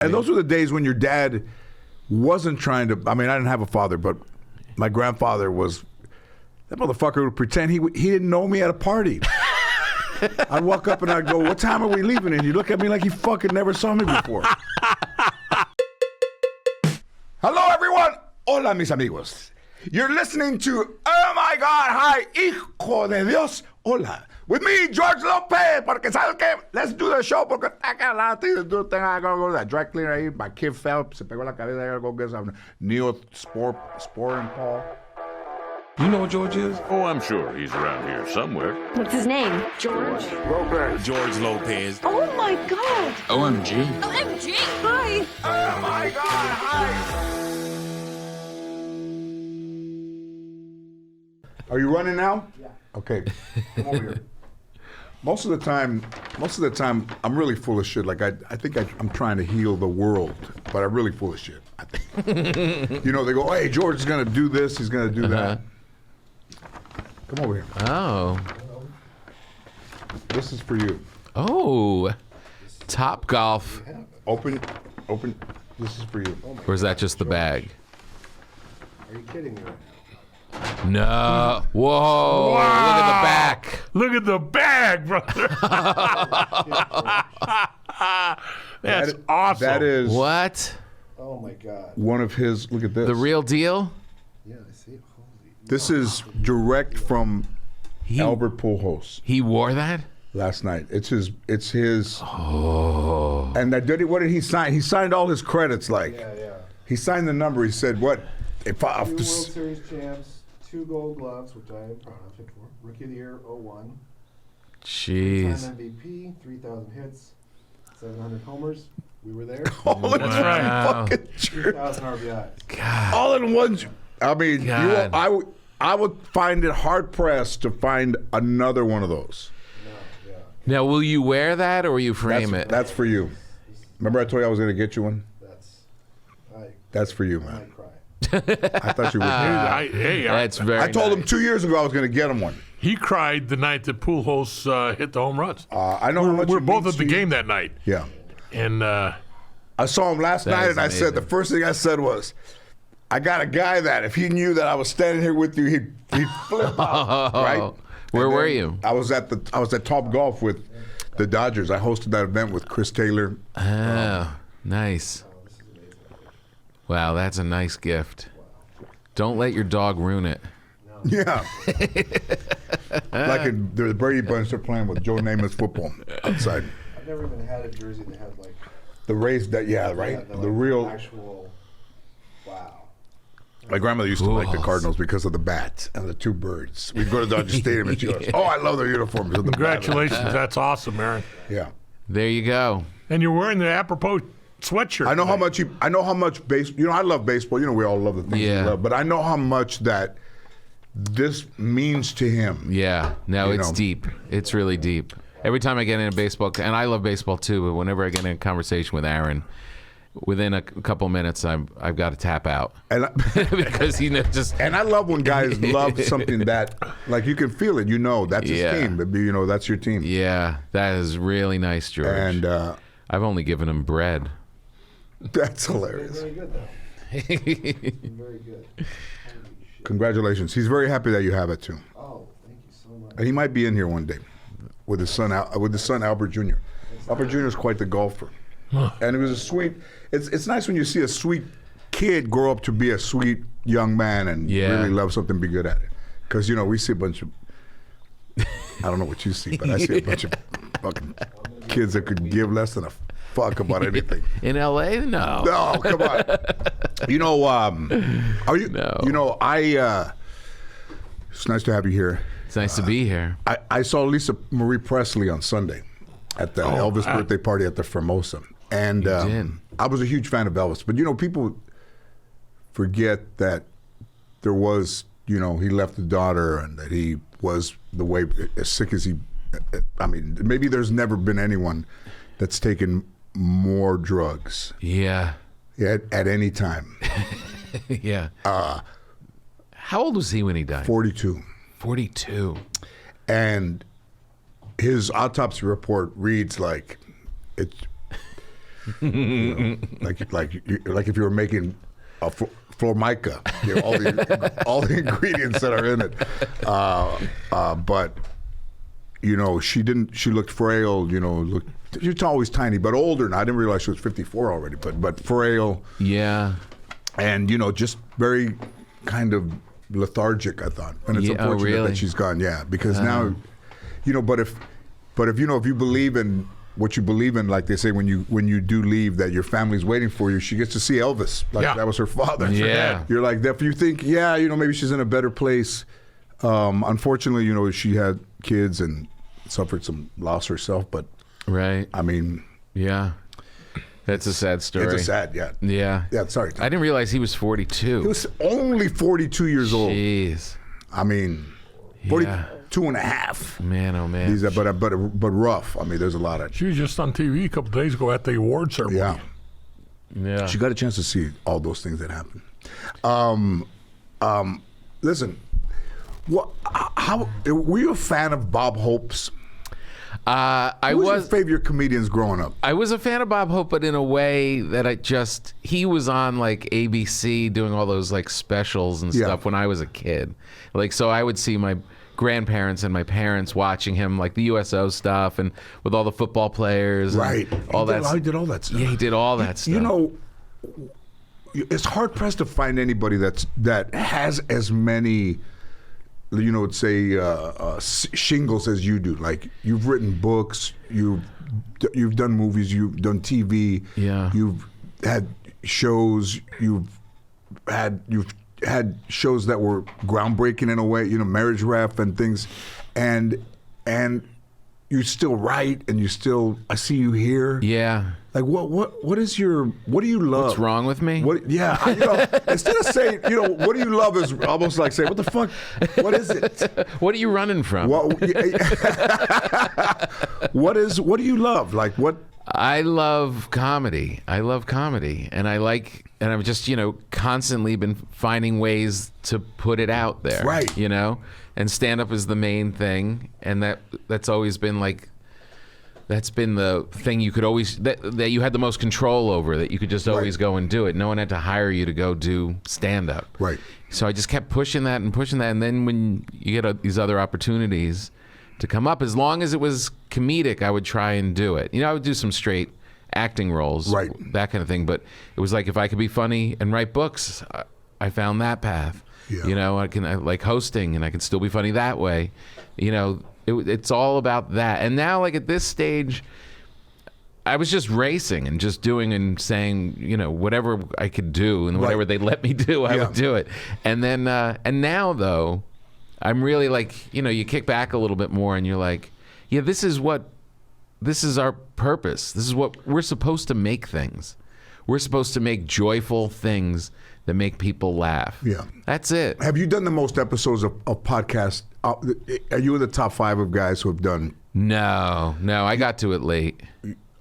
And those were the days when your dad wasn't trying to. I mean, I didn't have a father, but my grandfather was. That motherfucker would pretend he didn't know me at a party. I'd walk up and I'd go, "What time are we leaving?" And he'd look at me like he fucking never saw me before. Hello, everyone. Hola, mis amigos. You're listening to Oh My God Hi, Hijo de Dios. Hola. With me, George Lopez. Porque, ¿sabes qué? Let's do the show. Porque I got a lot of things to do. I gotta go to that dry cleaner ahí. My kid fell. Se pegó la cabeza. I gotta go get some Neosporin Paul. You know what George is? Oh, I'm sure he's around here somewhere. What's his name? George? Lopez. George Lopez. Oh my God! OMG. OMG Hi! Oh my God, hi! Are you running now? Yeah. Okay. Come over here. Most of the time, I'm really full of shit. Like I think I'm trying to heal the world, but I'm really full of shit. I think. You know, they go, "Hey, George is gonna do this. He's gonna do that." Come over here. Oh. This is for you. Oh. Top Golf. Open. This is for you. Or is that just the bag? Are you kidding me right now? No. Whoa. Look at the back. Look at the bag, brother. That's awesome. That is What? Oh my God. one of his. Look at this. The real deal? Yeah, I see it. Holy. This is direct from Albert Pujols He wore that? last night. It's his. Oh. And what did he sign? He signed all his credits. Like Yeah. he signed the number. He said, "What? If I, 2 World Series champs, 2 Gold Gloves, which I am proud of him for. Rookie of the Year, 01. Jeez. Time MVP, 3,000 hits, 700 homers. We were there. all in one Wow. fucking shirt, 3,000 RBIs. God. all in one. I mean, God. I would find it hard pressed to find another one of those. No, yeah. Now, will you wear that or will you frame it? That's for you. Remember, I told you I was going to get you one. That's for you, I man. might cry. I thought you would. That's very I told him nice. 2 years ago I was going to get him one. He cried the night that Pujols hit the home runs. I know how much We're it both means at the to you. game that night. Yeah. And I saw him last That night, is and I said, amazing. the first thing I said was, I got a guy that if he knew that I was standing here with you, he'd flip out, right? Where And were then you? I was at Top Golf with the Dodgers. I hosted that event with Chris Taylor. Oh, nice. Wow, that's a nice gift. Don't let your dog ruin it. Yeah. Like in the Brady Bunch, they're playing with Joe Namath's football outside. I've never even had a jersey that had like The Rays, right? The real. actual. Wow. My grandmother used to like the Cardinals because of the bats and the 2 birds. We'd go to Dodger Stadium and she goes, "Oh, I love their uniforms." with the bat." congratulations. That's awesome, Aaron. Yeah. There you go. And you're wearing the apropos sweatshirt. I know how today. much baseball. You know, I love baseball. You know, we all love the things Yeah. we love. But I know how much that this means to him. Yeah. No, You it's know. deep. It's really deep. Every time I get in a baseball, and I love baseball too, but whenever I get in a conversation with Aaron, within a couple minutes, I've got to tap out And because just. and I love when guys love something that, like, you can feel it. You know, that's his Yeah. team. You know, that's your team. Yeah, that is really nice, George. And I've only given him bread. that's hilarious. Very good though. Very good. Holy shit. Congratulations. He's very happy that you have it too. Oh, thank you so much. And he might be in here one day with his son, Albert Jr. Albert Jr. is quite the golfer. And it was a sweet. It's nice when you see a sweet kid grow up to be a sweet young man and Yeah. really love something, be good at it. Because you know we see a bunch of. I don't know what you see, but I see a bunch of fucking kids that could give less than a fuck about anything. In L.A.? No. No, come on. You know, are you? No. You know, it's nice to have you here. It's nice to be here. I saw Lisa Marie Presley on Sunday at the Elvis birthday party at the Formosa. And did. I was a huge fan of Elvis. But, you know, people forget that there was, you know, he left a daughter and that he was the way, as sick as he, I mean, maybe there's never been anyone that's taken more drugs Yeah. at any time. Yeah. How old was he when he died? 42. 42. And his autopsy report reads like Like if you were making a formica, all the ingredients that are in it. But she looked frail. She was always tiny, but older. And I didn't realize she was 54 already. But frail. Yeah. And just very kind of lethargic, I thought. And it's unfortunate that she's gone. Yeah, because now, but if you believe in what you believe in, like they say, when you do leave, that your family's waiting for you, she gets to see Elvis. That was her father. Yeah. You're like, if you think, maybe she's in a better place. Unfortunately, she had kids and suffered some loss herself. But right. I mean, yeah. That's a sad story. It's a sad, yeah. Yeah. Yeah, sorry. I didn't realize he was 42. He was only 42 years old. Jeez. I mean, 42 and a half. Man, oh man. But rough. I mean, there's a lot of. She was just on TV a couple days ago at the award ceremony. Yeah. She got a chance to see all those things that happened. Listen, how were you a fan of Bob Hope's? I Who was was your favorite comedians growing up? I was a fan of Bob Hope, but in a way that he was on like ABC doing all those like specials and stuff when I was a kid. Like, so I would see my grandparents and my parents watching him, like the USO stuff and with all the football players. Right. All that. He did all that stuff. Yeah, he did all that stuff. It's hard pressed to find anybody that has as many, shingles as you do. Like, you've written books, you've done movies, you've done TV, you've had shows, you've had shows that were groundbreaking in a way, Marriage Ref and things, and you still write, and I see you here. Yeah. Like, what do you love? What's wrong with me? Instead of saying, what do you love, is almost like saying, what the fuck? What is it? What are you running from? What do you love? Like, what? I love comedy. And I've just, constantly been finding ways to put it out there. Right. And stand up is the main thing. And that's always been like, that's been the thing you could always, that you had the most control over, that you could just always go and do it. No one had to hire you to go do stand up. Right. So I just kept pushing that. And then when you get these other opportunities to come up, as long as it was comedic, I would try and do it. I would do some straight acting roles, right, that kind of thing. But it was like, if I could be funny and write books, I found that path. Yeah. I like hosting, and I can still be funny that way. It's all about that. And now, like, at this stage, I was just racing and just doing and saying, whatever I could do and whatever they let me do, I would do it. And then, and now though, I'm really like, you kick back a little bit more, and you're like, yeah, this is our purpose. This is what we're supposed to make things. We're supposed to make joyful things that make people laugh. Yeah. That's it. Have you done the most episodes of podcasts? Are you in the top 5 of guys who have done? No, I got to it late.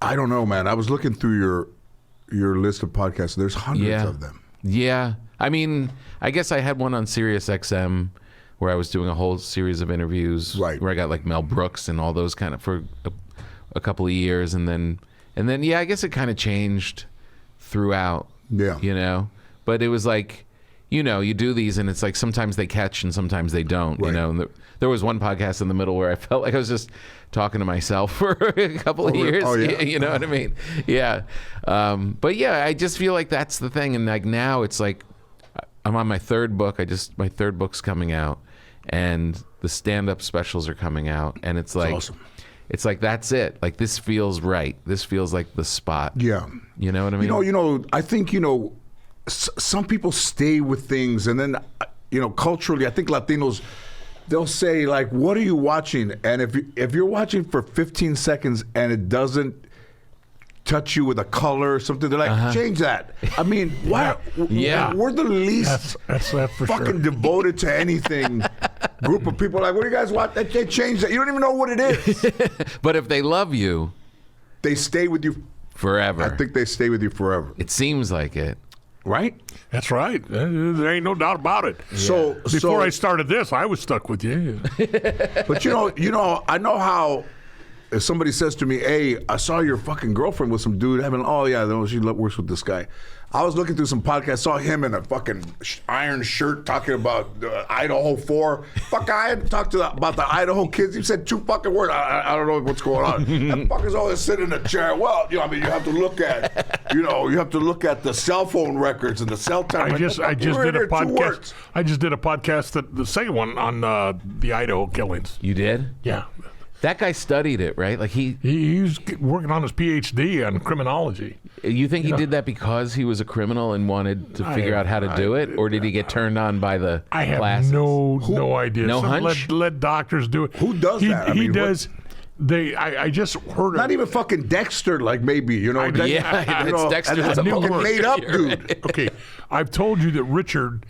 I don't know, man. I was looking through your list of podcasts. There's hundreds of them. Yeah. I mean, I guess I had one on Sirius XM where I was doing a whole series of interviews, where I got like Mel Brooks and all those kind of, for a couple of years, and then I guess it kind of changed throughout. Yeah. But it was like, you do these, and it's like sometimes they catch and sometimes they don't. Right. And there was one podcast in the middle where I felt like I was just talking to myself for a couple of years. Oh, yeah. You know what I mean? Yeah. But yeah, I just feel like that's the thing. And like now it's like I'm on my 3rd book. My 3rd book's coming out, and the stand-up specials are coming out, and it's like, awesome. It's like, that's it. Like, this feels right. This feels like the spot. Yeah. You know what I mean? I think, some people stay with things, and then, culturally, I think Latinos, they'll say, like, what are you watching? And if you're watching for 15 seconds and it doesn't touch you with a color or something, they're like, change that. I mean, why? Yeah. We're the least that's for fucking devoted to anything group of people. Like, what do you guys watch? They change that. You don't even know what it is. But if they love you, they stay with you forever. I think they stay with you forever. It seems like it. Right? That's right. There ain't no doubt about it. Yeah. So before I started this, I was stuck with you. But I know how if somebody says to me, hey, I saw your fucking girlfriend with some dude having, oh yeah, no, she works with this guy. I was looking through some podcasts, saw him in a fucking iron shirt talking about Idaho 4. Fuck, I hadn't talked about the Idaho kids. He said 2 fucking words. I don't know what's going on. That fucker's always sitting in a chair. Well, you know, I mean, you have to look at, you have to look at the cell phone records and the cell tower. I just did a podcast. I just did a podcast, the second one on the Idaho killings. You did? Yeah. That guy studied it, right? Like he's working on his PhD on criminology. You think he did that because he was a criminal and wanted to figure out how to do it, or did he get turned on by the I have classes? no idea. No hunch? Let doctors do it. Who does that? He does. I just heard Not even fucking Dexter, like maybe, Yeah, it's Dexter. That's a fucking made up dude. Okay, I've told you that Richard,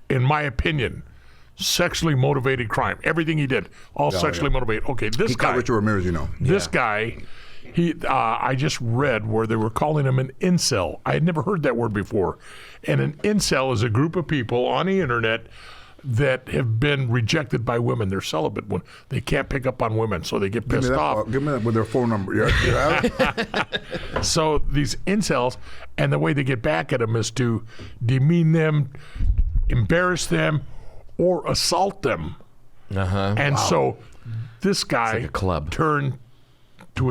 in my opinion, sexually motivated crime. Everything he did, all sexually motivated. Okay, this He guy. caught Richard Ramirez, This guy, I just read where they were calling him an incel. I had never heard that word before. And an incel is a group of people on the internet that have been rejected by women. They're celibate. They can't pick up on women, so they get pissed off. Give me that with their phone number. Yeah. So these incels, and the way they get back at them is to demean them, embarrass them, or assault them. And so this guy like a club. turned to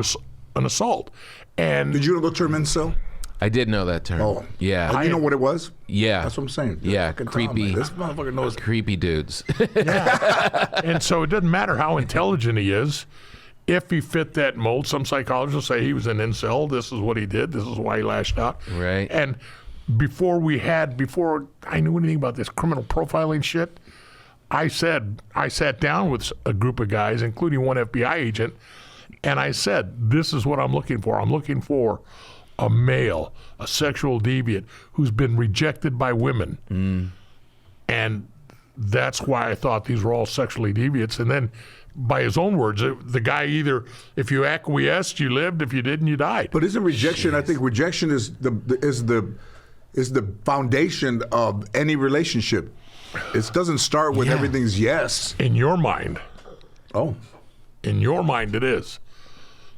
an assault. And Did you know the term incel? I did know that term. Oh. Yeah. You know what it was? Yeah. That's what I'm saying. Yeah, Fucking creepy. Tom, this motherfucker knows. Creepy dudes. and so it doesn't matter how intelligent he is. If he fit that mold, some psychologists will say he was an incel. This is what he did. This is why he lashed out. Right. And before I knew anything about this criminal profiling shit, I sat down with a group of guys, including one FBI agent, and I said, this is what I'm looking for. I'm looking for a male, a sexual deviant who's been rejected by women. And that's why I thought these were all sexually deviants. And then by his own words, the guy either, if you acquiesced, you lived. If you didn't, you died. But isn't rejection? I think rejection is the foundation of any relationship. It doesn't start with everything's yes. In your mind. Oh. In your mind, it is.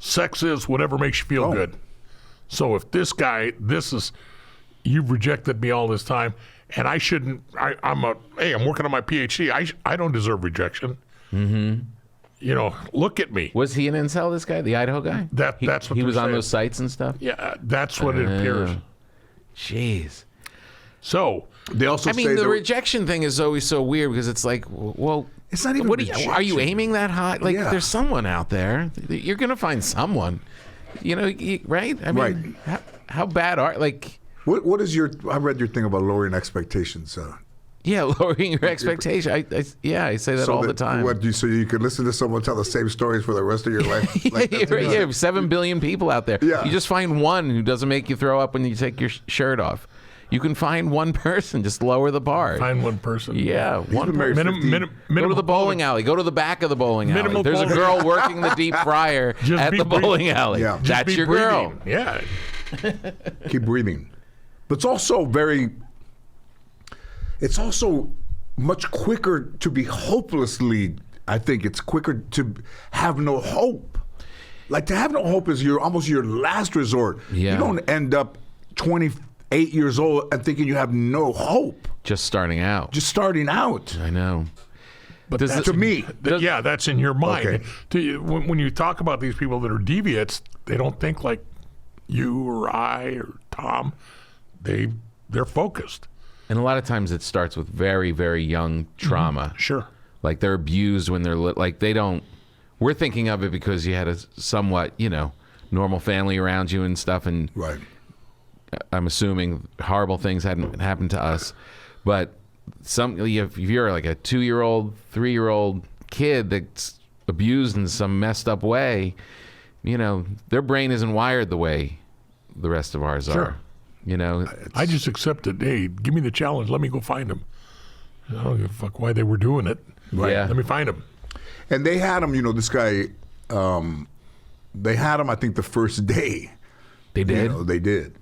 Sex is whatever makes you feel good. So if this guy, you've rejected me all this time, and I shouldn't, I'm working on my PhD. I don't deserve rejection. Look at me. Was he an incel, this guy, the Idaho guy? That's what he was they're on saying. those sites and stuff? Yeah, that's what it appears. Jeez. So They also say the rejection thing is always so weird because it's like, well, it's not even rejection. are you aiming that high? Like, Yeah. there's someone out there. You're going to find someone. Right? I mean, how bad are, like... What is your... I read your thing about lowering expectations. Yeah, lowering your expectation. I say that all the time. So you can listen to someone tell the same stories for the rest of your life? You have 7 billion people out there. Yeah. You just find one who doesn't make you throw up when you take your shirt off. You can find one person. Just lower the bar. Find one person. Yeah, one been married person. 15. Go to the bowling alley. Go to the back of the bowling alley. Minimal There's a bowling. girl working the deep fryer Just at be the bowling breathing. alley. Yeah. Just That's Be your girl. breathing. Yeah. Keep breathing. But it's also it's also much quicker to be hopelessly, I think it's quicker to have no hope. Like, to have no hope is almost your last resort. Yeah. You don't end up 28 years old and thinking you have no hope. Just starting out. Just starting out. I know. But Does that's it- To me. that's in your mind. Okay. To you, when you talk about these people that are deviants, they don't think like you or I or Tom. They're focused. And a lot of times it starts with very, very young trauma. Sure. Like, they're abused when they're like, they don't. We're thinking of it because you had a somewhat, normal family around you and stuff, and Right. I'm assuming horrible things hadn't happened to us. But if you're like a 2-year-old, 3-year-old kid that's abused in some messed up way, their brain isn't wired the way the rest of ours Sure. are. I just accepted. Hey, give me the challenge. Let me go find them. I don't give a fuck why they were doing it. Yeah. Let me find them. And they had him, this guy, they had him, I think, the first day. They did? They did.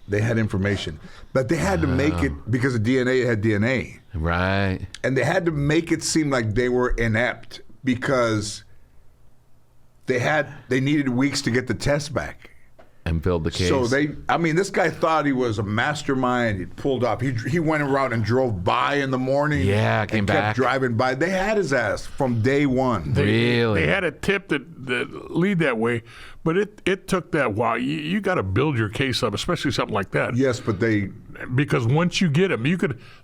They had information. But they had to make it, because of DNA, it had DNA. Right. And they had to make it seem like they were inept because they needed weeks to get the test back. And build the case. So this guy thought he was a mastermind. He pulled up. He went around and drove by in the morning. Yeah, came and back. kept driving by. They had his ass from day one. Really? They had a tip that lead that way, but it took that while. You got to build your case up, especially something like that. Yes, but because once you get him,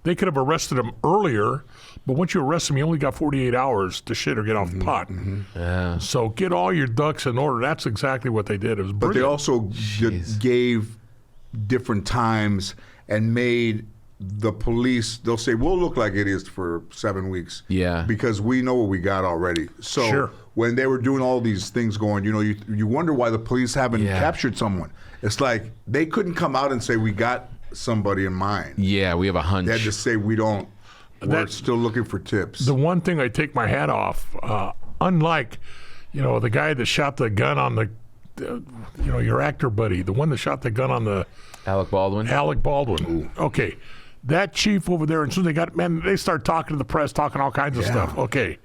they could have arrested him earlier, but once you arrest him, you only got 48 hours to shit or get off the pot. Yeah. So get all your ducks in order. That's exactly what they did. It was brilliant. But they also gave different times and made the police. They'll say we'll look like idiots for 7 weeks. Yeah. Because we know what we got already. So Sure. when they were doing all these things going, you wonder why the police haven't captured someone. It's like they couldn't come out and say we got somebody in mind. Yeah, we have a hunch. They had to say we don't. We're still looking for tips. The one thing I take my hat off, unlike, the guy that shot the gun on the, your actor buddy, the one that shot the gun on the Alec Baldwin. Ooh. Okay, that chief over there, and soon they start talking to the press, talking all kinds of stuff. Okay,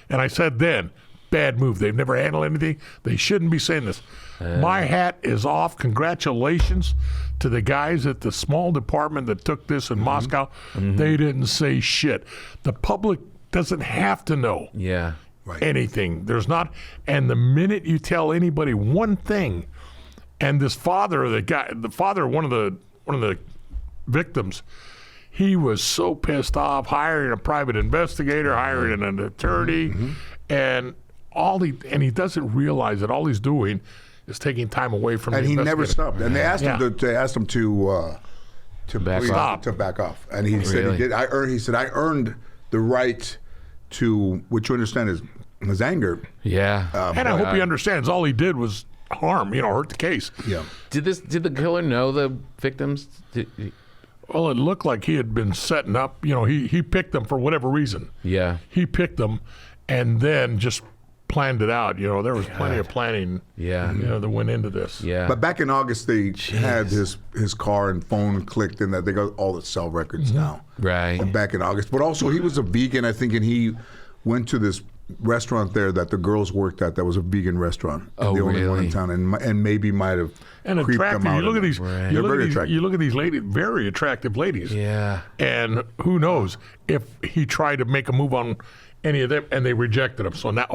and I said then, bad move. They've never handled anything. They shouldn't be saying this. My hat is off. Congratulations to the guys at the small department that took this in Moscow. They didn't say shit. The public doesn't have to know anything. There's not. And the minute you tell anybody one thing, and this father, the father of one of the victims, he was so pissed off, hiring a private investigator, hiring an attorney, and he doesn't realize that all he's doing is taking time away from. And the he never investigator. stopped. And they asked him to back off. And he said he did. He said I earned the right to, which you understand is his anger. Yeah. And I hope he understands all he did was harm, hurt the case. Yeah. Did the killer know the victims? Well, it looked like he had been setting up. He picked them for whatever reason. Yeah. He picked them, and then just planned it out. There was plenty of planning. Yeah. That went into this. Yeah. But back in August, they had his car and phone clicked in that. They got all the cell records now. Right. And back in August. But also, he was a vegan, I think, and he went to this restaurant there that the girls worked at that was a vegan restaurant. Oh, the only one really? in town. And maybe might have And creeped attractive. them out. You look at these. Right. You They're very attractive. You look at these ladies, very attractive ladies. Yeah. And who knows if he tried to make a move on any of them, and they rejected him. So now.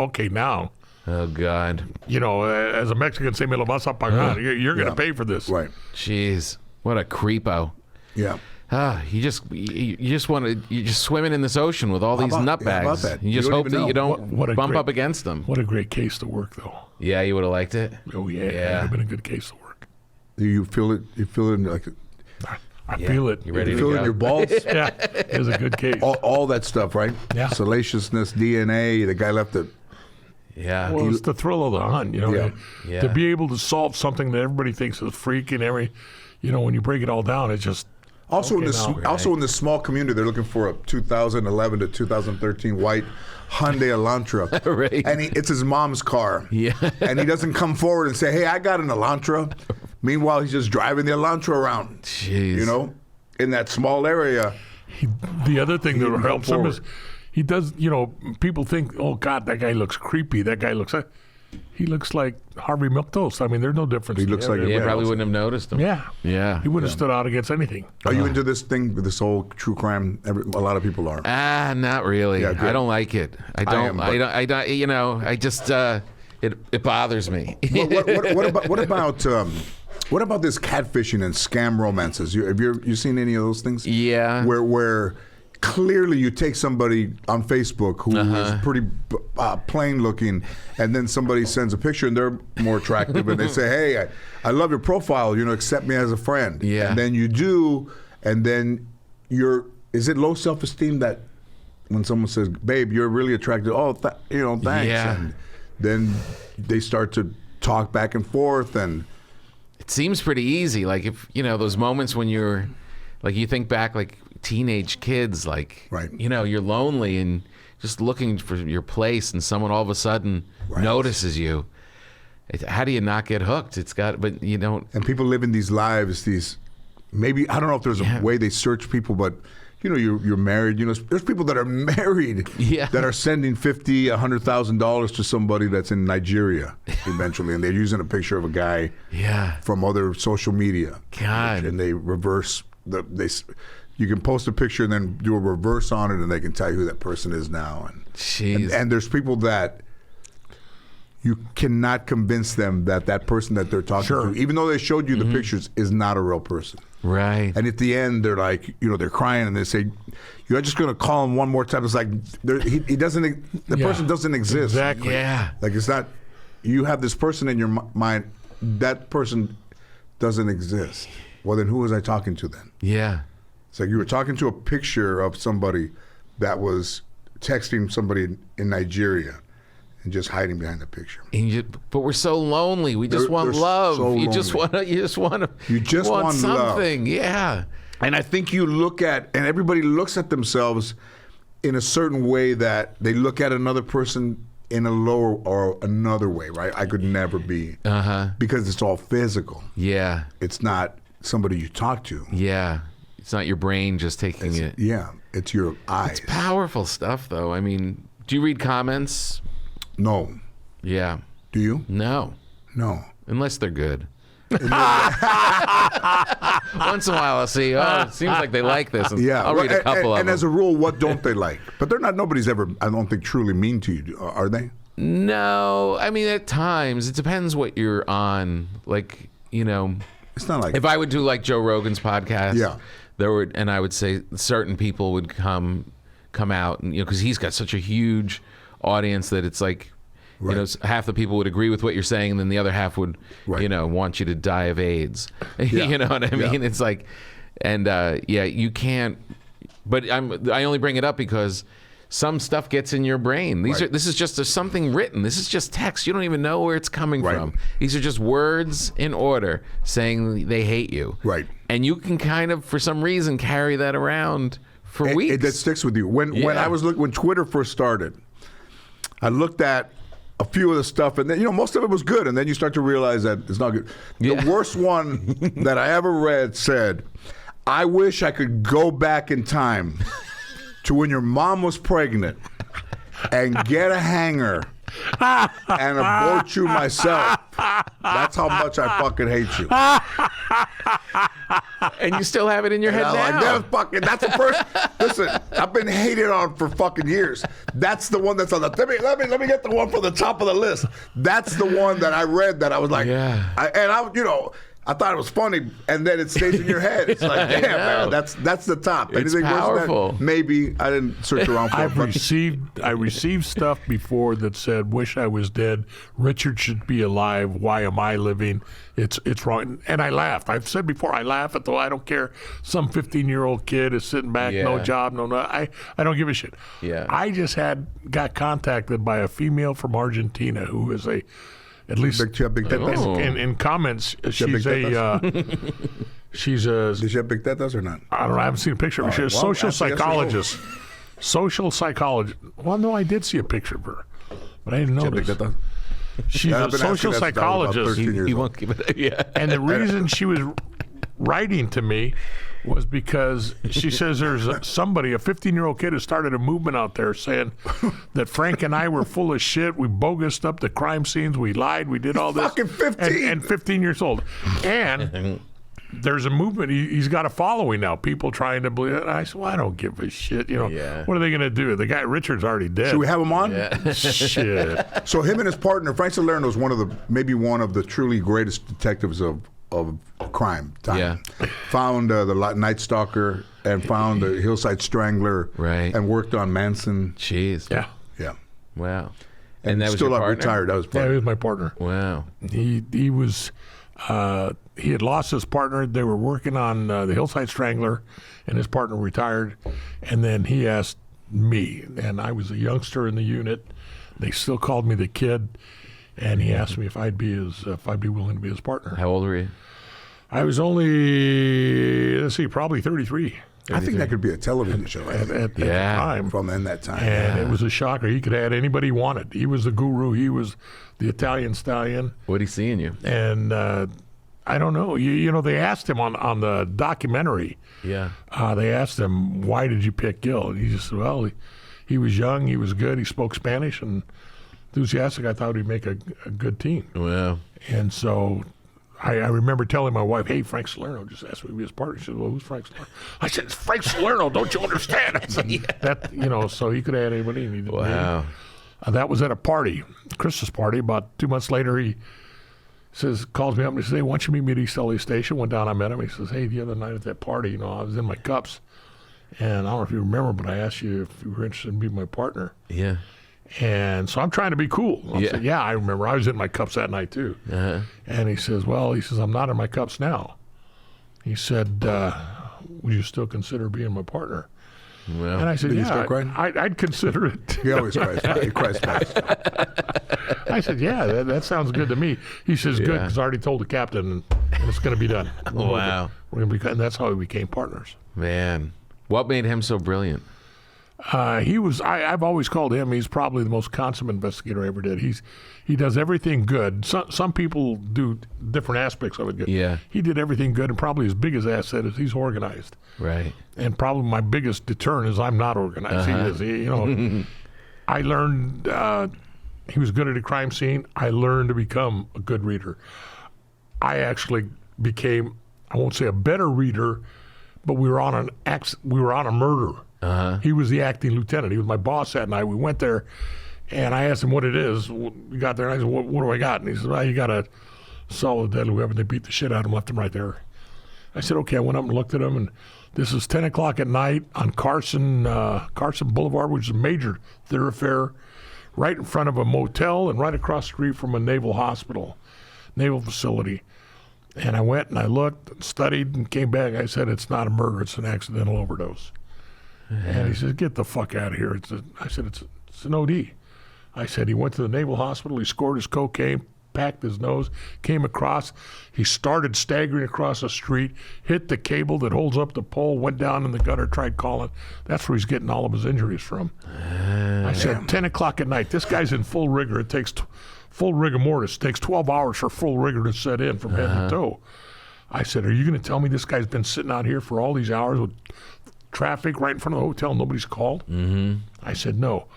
Oh God. As a Mexican, say me lo vas a pagar. You're going to pay for this. Right. Jeez, what a creepo. Yeah. You just swimming in this ocean with all these about nutbags. that? You just You don't hope even that you know. don't bump up against them. What a great case to work, though. Yeah, you would have liked it. Oh yeah, it would have been a good case to work. Do you feel it? You feel it in like I feel it. You ready you to feel it go? in your balls? Yeah, it was a good case. all that stuff, right? Yeah. Salaciousness, DNA. The guy left it. Yeah. Well, it's the thrill of the hunt, Yeah. To be able to solve something that everybody thinks is freak and when you break it all down, it's just. Also Okay, in this small community, they're looking for a 2011 to 2013 white Hyundai Elantra, Right. and it's his mom's car. Yeah. And he doesn't come forward and say, "Hey, I got an Elantra." Meanwhile, he's just driving the Elantra around. Jeez. In that small area. The other thing that didn't come helps him forward. is he does. People think, "Oh God, that guy looks creepy." That guy looks. He looks like Harvey Milk-Toast. I mean, there's no difference. He looks like Yeah, everybody probably else. wouldn't have noticed him. Yeah. Yeah. He wouldn't have stood out against anything. Are you into this thing, this whole true crime? A lot of people are. Not really. Yeah, good. I don't like it. I am, don't. but- I don't. I just. It bothers me. What about this catfishing and scam romances? Have you seen any of those things? Yeah. Where clearly you take somebody on Facebook who is pretty plain looking, and then somebody sends a picture and they're more attractive, and they say, "Hey, I love your profile. Accept me as a friend." Yeah. And then you do, and then is it low self-esteem that when someone says, "Babe, you're really attractive," thanks. Yeah. And then they start to talk back and forth, and It seems pretty easy. Like if those moments when you're, like you think back, like teenage kids, like Right. You're lonely and just looking for your place, and someone all of a sudden notices you. How do you not get hooked? But you don't. and people living these lives, maybe I don't know if there's a way they search people, but you're married. There's people that are married that are sending $50,000, $100,000 to somebody that's in Nigeria eventually, and they're using a picture of a guy from other social media. God. And they reverse you can post a picture and then do a reverse on it, and they can tell you who that person is now. And there's people that you cannot convince them that person that they're talking to, even though they showed you the pictures, is not a real person. Right. And at the end, they're like, they're crying, and they say, "You're just going to call him one more time." It's like he doesn't. The person doesn't exist. Exactly. Yeah. Like it's not. You have this person in your mind. That person doesn't exist. Well, then who was I talking to then? Yeah. It's like you were talking to a picture of somebody that was texting somebody in Nigeria and just hiding behind the picture. But we're so lonely. We just want love. So you just want want something. Love. Yeah. And I think you look at, and everybody looks at themselves in a certain way that they look at another person in a lower or another way, right? I could never be. Because it's all physical. Yeah. It's not somebody you talk to. Yeah. It's not your brain just taking it. Yeah. It's your eyes. It's powerful stuff, though. I mean, do you read comments? No. Yeah. Do you? No. No. Unless they're good. Once in a while I'll see, it seems like they like this. And I'll read a couple of them. And as a rule, what don't they like? But nobody's ever, I don't think, truly mean to you, are they? No. I mean, at times, it depends what you're on. Like, It's not like... If I would do like Joe Rogan's podcast, and I would say certain people would come out, and because he's got such a huge audience that it's like, half the people would agree with what you're saying, and then the other half would, want you to die of AIDS. You know what I mean? It's like, and you can't. But I only bring it up because some stuff gets in your brain. This is just something written. This is just text. You don't even know where it's coming from. These are just words in order saying they hate you. Right. And you can kind of, for some reason, carry that around for weeks. That sticks with you. When Twitter first started, I looked at a few of the stuff, and then most of it was good, and then you start to realize that it's not good. The worst one that I ever read said, "I wish I could go back in time to when your mom was pregnant and get a hanger and abort you myself. That's how much I fucking hate you." And you still have it in your head now. That's the first. Listen, I've been hated on for fucking years. That's the one that's on the. Let me get the one from the top of the list. That's the one that I read that I was like, I thought it was funny, and then it stays in your head. It's like, damn, man, that's the top. It's Anything powerful. worse than that? Maybe I didn't search around for it. I received stuff before that said, "Wish I was dead. Richard should be alive. Why am I living? It's wrong." And I laughed. I've said before, I laugh at I don't care. Some 15-year-old kid is sitting back, no job, I don't give a shit. Yeah. I just got contacted by a female from Argentina who is at least in comments, she's a. Does she have big tetas or not? I don't know. I haven't seen a picture of her. She's a social psychologist. Social psychologist. Well, no, I did see a picture of her, but I didn't notice. She's a social psychologist. He won't give it. And the reason she was writing to me was because she says there's a 15-year-old kid who started a movement out there saying that Frank and I were full of shit. We bogussed up the crime scenes. We lied. We did all this. Fucking 15. And 15 years old. And there's a movement. He's got a following now. People trying to believe it. And I said, well, I don't give a shit. What are they going to do? The guy, Richard's already dead. Should we have him on? Yeah. Shit. So him and his partner, Frank Salerno, was maybe one of the truly greatest detectives of crime time. Yeah. Found the Night Stalker and found the Hillside Strangler. Right. And worked on Manson. Jeez. Yeah. Yeah. Wow. And that was still your not partner? retired. That was Yeah, partner. he was my partner. Wow. He was he had lost his partner. They were working on the Hillside Strangler, and his partner retired. And then he asked me, and I was a youngster in the unit. They still called me the kid, and he asked me if I'd be willing to be his partner. How old were you? I was only probably 33. I think that could be a television show At the time. from in that time. And it was a shocker. He could have had anybody he wanted. He was the guru. He was the Italian stallion. What'd he see in you? And I don't know. You know, they asked him on the documentary. Yeah. They asked him, why did you pick Gil? And he just said, well, he was young, he was good, he spoke Spanish, and enthusiastic. I thought he'd make a good team. Well. And so I remember telling my wife, hey, Frank Salerno just asked me to be his partner. She said, well, who's Frank Salerno? I said, it's Frank Salerno, don't you understand? I said, that, you know, so he could have had anybody. And he didn't. Wow. That was at a party, Christmas party. About 2 months later, he calls me up and he says, hey, why don't you meet me at East LA Station? Went down, I met him. He says, hey, the other night at that party, you know, I was in my cups. And I don't know if you remember, but I asked you if you were interested in being my partner. Yeah. And so I'm trying to be cool. I said, yeah, I remember. I was in my cups that night too. Uh-huh. And he says, well, I'm not in my cups now. He said, would you still consider being my partner? Well, and I said, Did he yeah, start crying? I'd consider it. He always cries. He cries fast. I said, yeah, that sounds good to me. He says, good, because I already told the captain, and it's going to be done. Wow. We're gonna be, and that's how we became partners. Man. What made him so brilliant? I've always called him, he's probably the most consummate investigator I ever did. He does everything good. Some people do different aspects of it good. Yeah. He did everything good, and probably his biggest asset is he's organized. Right. And probably my biggest deterrent is I'm not organized. Uh-huh. He is. I learned he was good at a crime scene. I learned to become a good reader. I actually became, I won't say a better reader, but we were on a murder. Uh-huh. He was the acting lieutenant. He was my boss that night. We went there, and I asked him what it is. We got there, and I said, what do I got? And he said, well, you got a solid deadly weapon. They beat the shit out of him, left him right there. I said, okay. I went up and looked at him, and this is 10 o'clock at night on Carson Boulevard, which is a major thoroughfare, right in front of a motel and right across the street from a naval facility. And I went and I looked and studied and came back. I said, it's not a murder. It's an accidental overdose. And he says, get the fuck out of here. I said, it's an OD. I said, he went to the Naval Hospital, he scored his cocaine, packed his nose, came across, he started staggering across the street, hit the cable that holds up the pole, went down in the gutter, tried calling. That's where he's getting all of his injuries from. I said, 10 o'clock at night, this guy's in full rigor. It takes full rigor mortis. It takes 12 hours for full rigor to set in from head to toe. I said, are you going to tell me this guy's been sitting out here for all these hours with traffic right in front of the hotel, nobody's called? Mm-hmm. I said, no.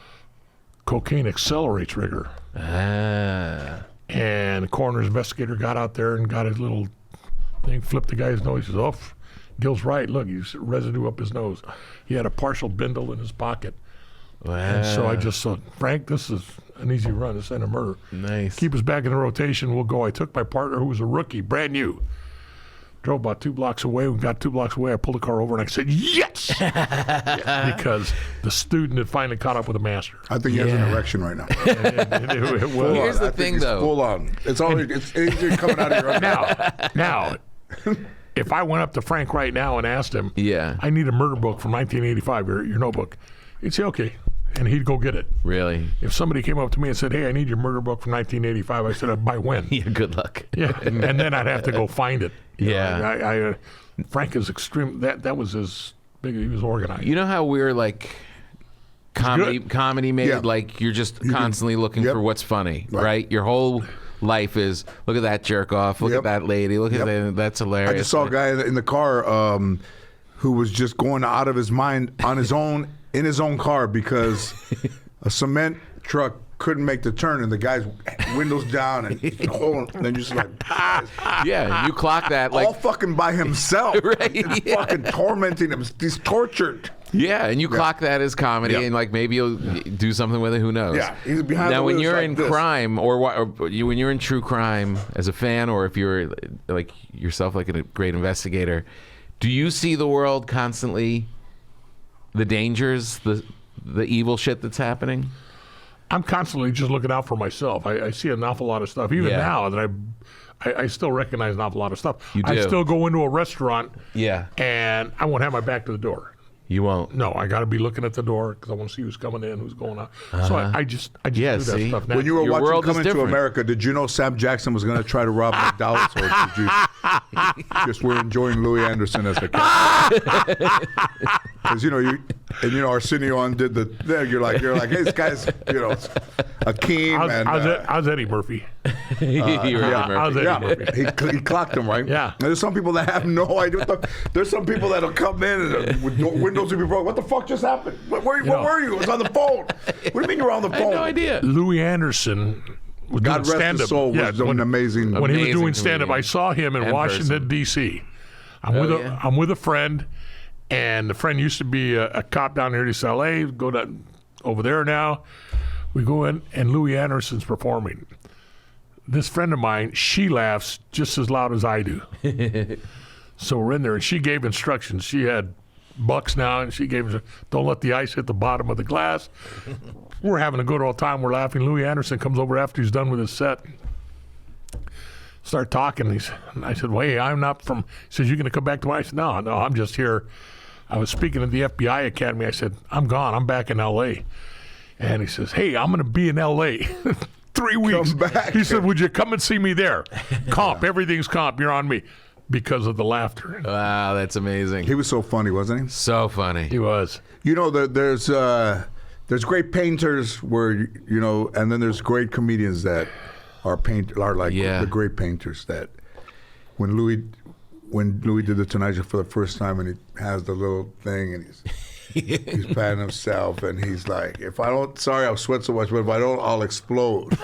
Cocaine accelerates rigor. And the coroner's investigator got out there and got his little thing, flipped the guy's nose. He says, oh, Gil's right. Look, he's residue up his nose. He had a partial bindle in his pocket. Wow. And so I just said, Frank, this is an easy run. This ain't a murder. Nice. Keep us back in the rotation. We'll go. I took my partner, who was a rookie, brand new. Drove about 2 blocks away. We got 2 blocks away. I pulled the car over and I said, yes! Because the student had finally caught up with the master. I think he has an erection right now. Well, Here's the I think thing, he's though. Full on. It's easy coming out of your now, if I went up to Frank right now and asked him, I need a murder book from 1985, your notebook, he'd say, okay. And he'd go get it. Really? If somebody came up to me and said, hey, I need your murder book from 1985, I said, by when? Yeah, good luck. Yeah, and then I'd have to go find it. You Yeah. know, Frank is extreme. That was his big. He was organized. You know how we're like comedy made like you're just constantly looking for what's funny, right? Your whole life is look at that jerk off, look at that lady, look at that. That's hilarious. I just saw a guy in the car who was just going out of his mind on his own in his own car because a cement truck couldn't make the turn and the guy's windows down and then just like you clock that like all fucking by himself, right? Fucking tormenting him. He's tortured. Yeah, and you clock that as comedy, and like maybe you'll do something with it. Who knows? Yeah, he's behind. Now, the when wheels you're like in this. crime, when you're in true crime as a fan, or if you're like yourself, like a great investigator, do you see the world constantly, the dangers, the evil shit that's happening? I'm constantly just looking out for myself. I see an awful lot of stuff. Even now that I still recognize an awful lot of stuff. You do. I still go into a restaurant. Yeah. And I won't have my back to the door. You won't. No, I got to be looking at the door because I want to see who's coming in, who's going out. So I just do that stuff. Now, When you were Your watching world is Coming to different. America, did you know Sam Jackson was going to try to rob McDowell's, or did you just were enjoying Louis Anderson as the character? Because Arsenio undid the thing. You're like, hey, this guy's, Akeem and how's Eddie Murphy? How's Eddie Murphy? He clocked him, right? Yeah. There's some people that have no idea. There's some people that'll come in and with windows will be broken. What the fuck just happened? Where were you? I was on the phone. What do you mean you were on the phone? I had no idea. Louis Anderson was God doing rest stand-up. his soul. Was doing amazing. When he was Amazing doing stand-up, comedian. I saw him in And Washington, D.C. I'm with a friend, and the friend used to be a cop down here in East L.A. Go down over there now. We go in, and Louis Anderson's performing. This friend of mine, she laughs just as loud as I do. So we're in there, and she gave instructions. She had bucks now, and she gave us, don't let the ice hit the bottom of the glass. We're having a good old time. We're laughing. Louis Anderson comes over after he's done with his set. Start talking. And I said, well, hey, I'm not from, he says, you going to come back to my, I said, no, I'm just here. I was speaking at the FBI Academy. I said, I'm gone. I'm back in L.A. And he says, hey, I'm going to be in L.A. 3 weeks. Come back. He said, would you come and see me there? Comp. Everything's comp. You're on me. Because of the laughter. Wow, that's amazing. He was so funny, wasn't he? So funny. He was. There's great painters where and then there's great comedians that are the great painters that when Louis did the Tonight Show for the first time and he has the little thing and he's patting himself and he's like, sorry I'll sweat so much, but if I don't, I'll explode.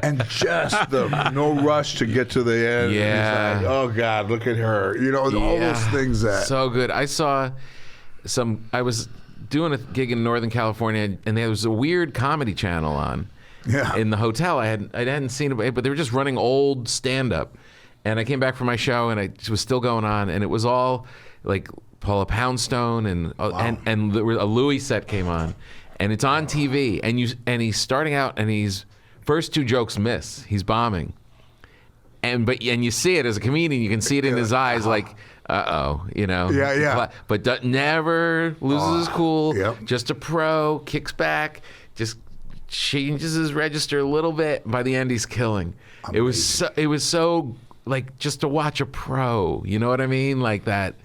And just the no rush to get to the end. Yeah. He's like, oh God, look at her. All those things that. So good. I saw I was doing a gig in Northern California and there was a weird comedy channel on in the hotel. I hadn't seen it, but they were just running old stand-up. And I came back from my show and it was still going on and it was all like Paula Poundstone and a Louis set came on. And it's on TV, and he's starting out, and he's first two jokes miss. He's bombing, and you see it as a comedian. You can see it in his eyes, like, Yeah. But never loses his cool. Yep. Just a pro, kicks back, just changes his register a little bit. By the end, he's killing. Amazing. It was so like just to watch a pro. You know what I mean? Like that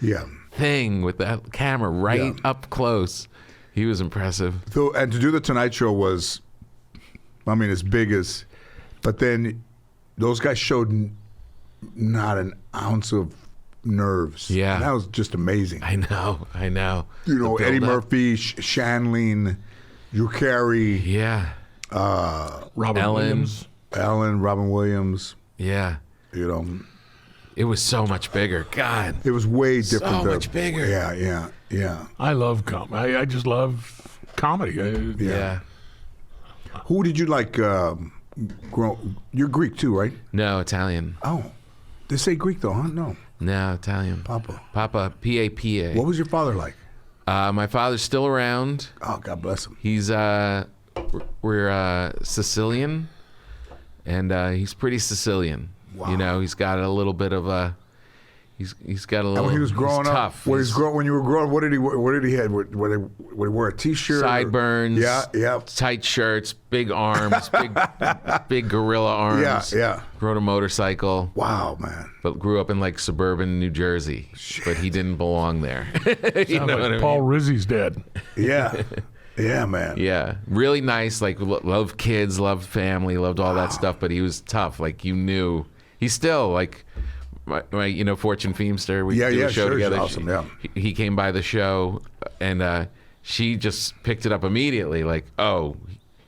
thing with that camera right up close. He was impressive. So, and to do the Tonight Show was, as big as, but then those guys showed not an ounce of nerves. Yeah. And that was just amazing. I know. Eddie Murphy, Shanley, Drew Carey. Yeah. Robin Williams. Robin Williams. Yeah. It was so much bigger. God. It was way different. So much bigger. Yeah. I love comedy. I just love comedy. Yeah. Who did you like you're Greek too, right? No, Italian. Oh. They say Greek though, huh? No. No, Italian. Papa. P-A-P-A. What was your father like? My father's still around. Oh, God bless him. He's we're Sicilian, and he's pretty Sicilian. Wow. He's got a little bit of a. He's got a little. And when he was growing up, tough. when you were growing, what did he have? Would he wear a T-shirt? Sideburns. Yeah. Tight shirts, big arms, big gorilla arms. Yeah. Rode a motorcycle. Wow, man. But grew up in like suburban New Jersey. Shit. But he didn't belong there. You know Sounds what I like mean? Paul Rizzi's dead. Yeah. Yeah, man. Yeah, really nice. Like loved kids, loved family, loved all that stuff. But he was tough. Like you knew, he's still like my Fortune Feemster. We do a show together. Awesome. Yeah. He came by the show, and she just picked it up immediately. Like, oh,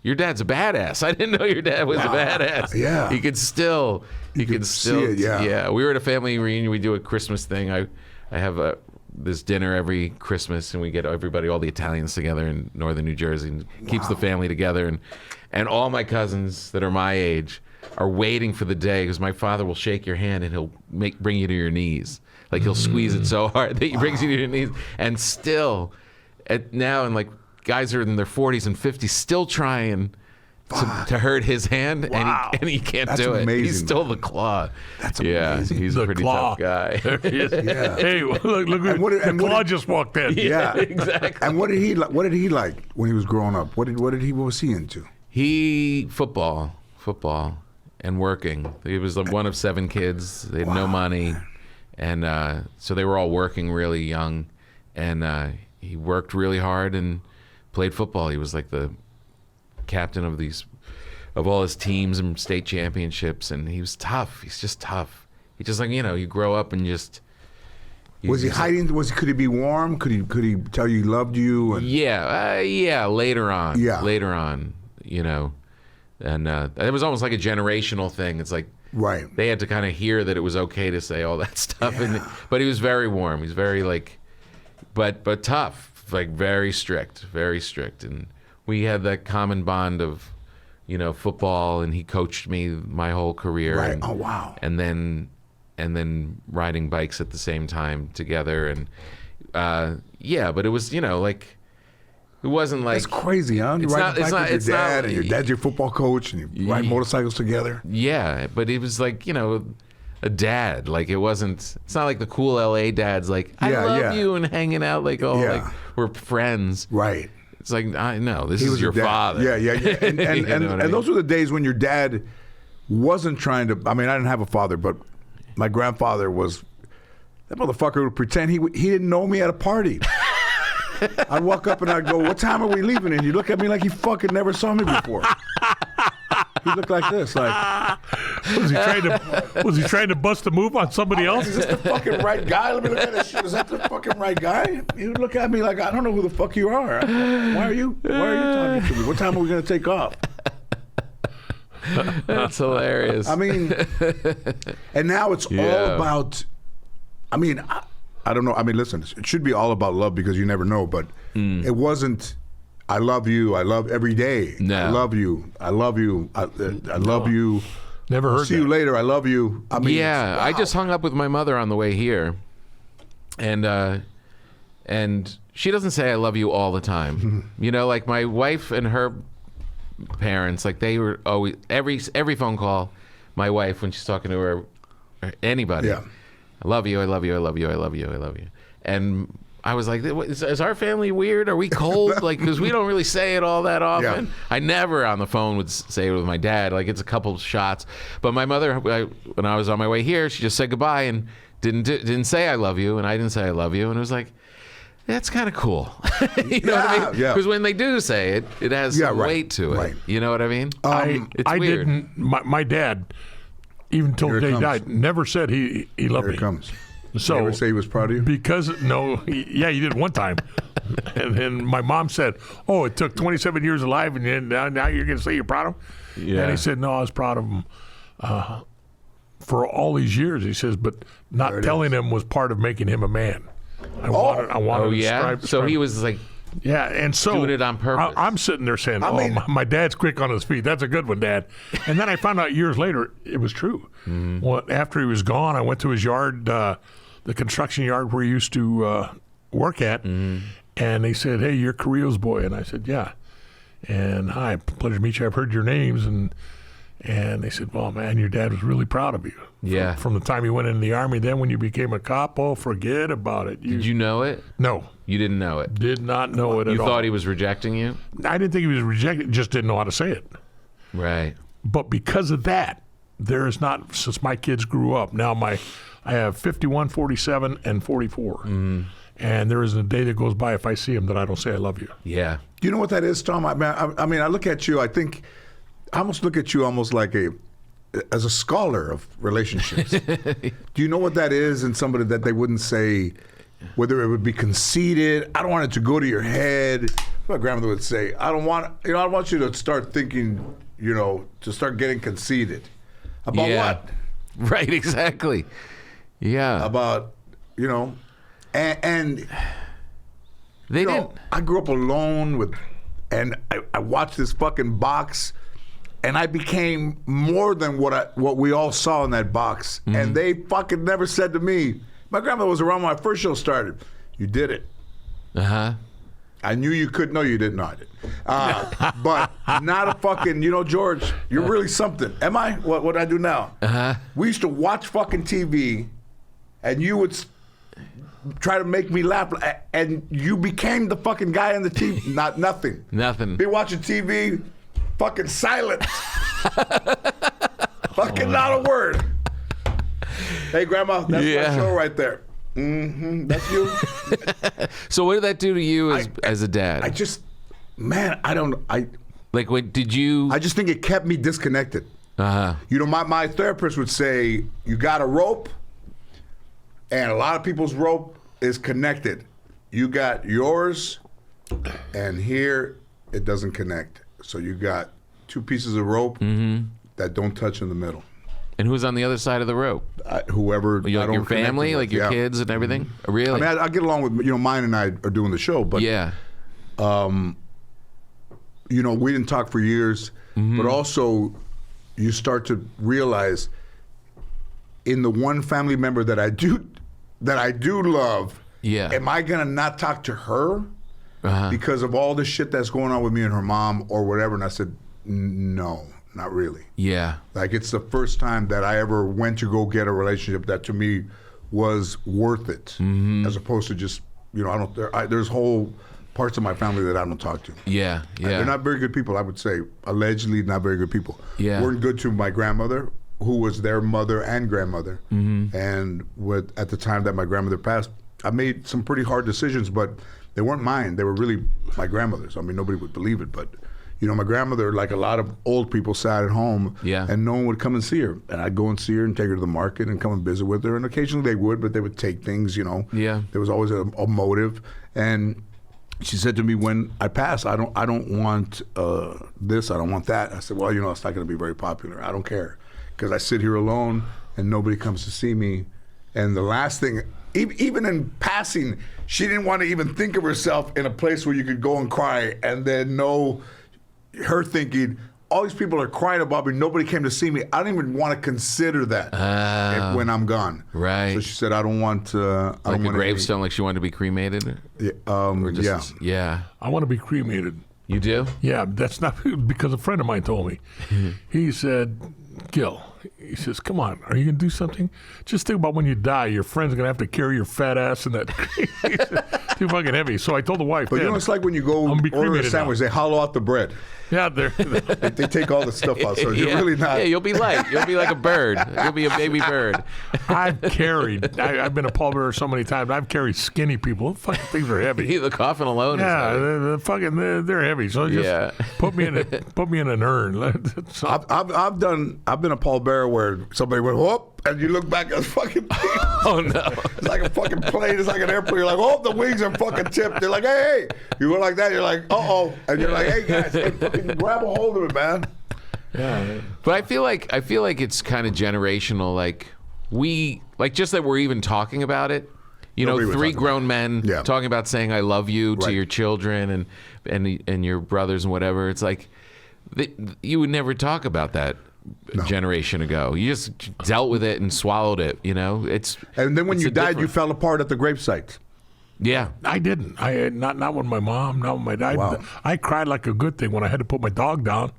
your dad's a badass. I didn't know your dad was a badass. Yeah. He could still. see it, yeah. We were at a family reunion. We do a Christmas thing. I have this dinner every Christmas, and we get everybody, all the Italians together in northern New Jersey, and keeps the family together. And all my cousins that are my age are waiting for the day because my father will shake your hand and he'll bring you to your knees. Like he'll squeeze it so hard that he brings you to your knees. And still, now, and like guys are in their 40s and 50s, still trying to hurt his hand, and he can't do it. Amazing, He's still the claw. That's amazing. He's The a pretty claw. tough guy. Yeah. Hey, look, the claw just walked in. Yeah. Exactly. And what did he like when he was growing up? What was he into? Football, and working. He was one of 7 kids. They had no money, And so they were all working really young, and he worked really hard and played football. He was like the captain of all his teams and state championships, and he was tough. He's just tough. He just like, you grow up and just. Was he hiding? Could he be warm? Could he tell you he loved you? And... Yeah. Later on. Yeah. Later on, and it was almost like a generational thing. It's like. Right. They had to kind of hear that it was okay to say all that stuff, but he was very warm. He's very but tough, like very strict, and we had that common bond of, football, and he coached me my whole career. Right. And, oh wow. And then riding bikes at the same time together, and but it was it wasn't like that's crazy, huh? You ride bike with your dad, and your dad's your football coach, and you ride motorcycles together. Yeah, but it was like a dad. Like it wasn't. It's not like the cool LA dads. Like I love you and hanging out like like we're friends. Right. It's like I know this is your father. Yeah. And those were the days when your dad wasn't trying to. I mean, I didn't have a father, but my grandfather was. That motherfucker would pretend he didn't know me at a party. I'd walk up and I'd go, "What time are we leaving?" And he'd look at me like he fucking never saw me before. He looked like this, like. Was he trying to bust a move on somebody else? Is this the fucking right guy? Let me look at this shit. Is that the fucking right guy? He would look at me like, I don't know who the fuck you are. Why are you talking to me? What time are we gonna take off? That's hilarious. I mean, and now it's all about. I mean. I don't know. I mean, listen, it should be all about love because you never know, but it wasn't, I love you, I love every day. No. I love you, I love you, I love you. Never heard See you later, I love you. I mean, wow. I just hung up with my mother on the way here, and she doesn't say I love you all the time. Like my wife and her parents, like they were always, every phone call, my wife, when she's talking to her, anybody. Yeah. I love you, I love you, I love you, I love you, I love you. And I was like, is our family weird? Are we cold? Like, because we don't really say it all that often. Yeah. I never on the phone would say it with my dad. Like, it's a couple shots. But my mother, when I was on my way here, she just said goodbye and didn't say I love you, and I didn't say I love you. And it was like, that's kind of cool. You know what I mean? Yeah. Because when they do say it, it has some weight to it. Right. You know what I mean? It's I weird. didn't. My dad, even till the day he died, never said he loved Here me. it comes. So Never say he was proud of you? Because he did one time, and my mom said, "Oh, it took 27 years alive, and now you're going to say you're proud of him?" Yeah. And he said, "No, I was proud of him for all these years." He says, "But not telling him was part of making him a man." I wanted to strive. So he was like, yeah, and so doing it on purpose. I'm sitting there saying, I mean, my dad's quick on his feet. That's a good one, Dad." And then I found out years later it was true. Well, after he was gone, I went to his yard, the construction yard where he used to work at, and they said, "Hey, you're Carrillo's boy." And I said, "Yeah." And, "Hi, pleasure to meet you. I've heard your names." And they said, "Well, man, your dad was really proud of you." Yeah. From the time you went in the Army, then when you became a cop, forget about it. Did you know it? No. You didn't know it. Did not know it at all. You thought he was rejecting you? I didn't think he was rejected, just didn't know how to say it. Right. But because of that, there is not, since my kids grew up, now I have 51, 47, and 44. And there isn't a day that goes by if I see them that I don't say I love you. Yeah. Do you know what that is, Tom? I mean, I look at you, I almost look at you almost like as a scholar of relationships. Do you know what that is in somebody that they wouldn't say, whether it would be conceited? I don't want it to go to your head. My grandmother would say, I want you to start thinking, to start getting conceited. About what? Right, exactly. Yeah. About, and they didn't. I grew up alone and I watched this fucking box, and I became more than what we all saw in that box. And they fucking never said to me, my grandmother was around when my first show started, "You did it." Uh-huh. I knew you could. No, you didn't know it. But not a fucking, George, you're really something. Am I? What I do now? Uh-huh. We used to watch fucking TV, and you would try to make me laugh, and you became the fucking guy on the TV. Nothing. Nothing. Be watching TV, fucking silent. Fucking not a word. Hey, Grandma, that's Yeah. my show right there. Mm-hmm. That's you. So what did that do to you as a dad? I just, man, I like, what did you? just think it kept me disconnected. Uh-huh. You know, my therapist would say, you got a rope, and a lot of people's rope is connected. You got yours, and here it doesn't connect. So you got two pieces of rope that don't touch in the middle. And who's on the other side of the rope? Whoever. You I like don't your connect family, with. like your Yeah. kids and everything? Really? I mean, I get along with, mine and I are doing the show, but yeah. we didn't talk for years, but also you start to realize in the one family member that I do love, Yeah. am I gonna not talk to her because of all the shit that's going on with me and her mom or whatever? And I said, no, not really. Yeah. Like, it's the first time that I ever went to go get a relationship that to me was worth it, as opposed to just, there's whole parts of my family that I don't talk to. Yeah. Yeah. They're not very good people, I would say. Allegedly not very good people. Yeah. Weren't good to my grandmother, who was their mother and grandmother. And at the time that my grandmother passed, I made some pretty hard decisions, but they weren't mine. They were really my grandmother's. I mean, nobody would believe it, but my grandmother, like a lot of old people, sat at home, and no one would come and see her. And I'd go and see her and take her to the market and come and visit with her. And occasionally they would, but they would take things, Yeah. There was always a motive. And she said to me, when I pass, I don't want this, I don't want that. I said, well, it's not going to be very popular. I don't care, because I sit here alone and nobody comes to see me. And the last thing, even in passing, she didn't want to even think of herself in a place where you could go and cry, and then know her thinking, all these people are crying about me, nobody came to see me. I don't even want to consider that when I'm gone. Right. So she said, I don't want like a gravestone, like she wanted to be cremated? Yeah. I want to be cremated. You do? Yeah, that's not because a friend of mine told me. He said, Gil, he says, come on, are you going to do something? Just think about when you die, your friend's going to have to carry your fat ass in that. Too fucking heavy. So I told the wife, But it's like when you go order a sandwich, they hollow out the bread. Yeah, they take all the stuff out, so you're really not. Yeah, you'll be light. You'll be like a bird. You'll be a baby bird. I've been a pallbearer so many times. I've carried skinny people. Those fucking things are heavy. The coffin alone is heavy. They're heavy. So just put me in an urn. So, I've been a pallbearer where somebody went whoop, and you look back at the fucking thing. Oh no! It's like a fucking plane. It's like an airplane. You're like, oh, the wings are fucking tipped. They're like, hey. You go like that. You're like, uh-oh, and you're like, hey guys, fucking grab a hold of it, man. Yeah. But I feel like it's kind of generational. Like just that we're even talking about it. Three grown men talking about saying "I love you" to your children and your brothers and whatever. It's like you would never talk about that. Generation ago, you just dealt with it and swallowed it. And then when you died, you fell apart at the gravesite. Yeah, I didn't. Not with my mom, not with my dad. Wow. I cried like a good thing when I had to put my dog down.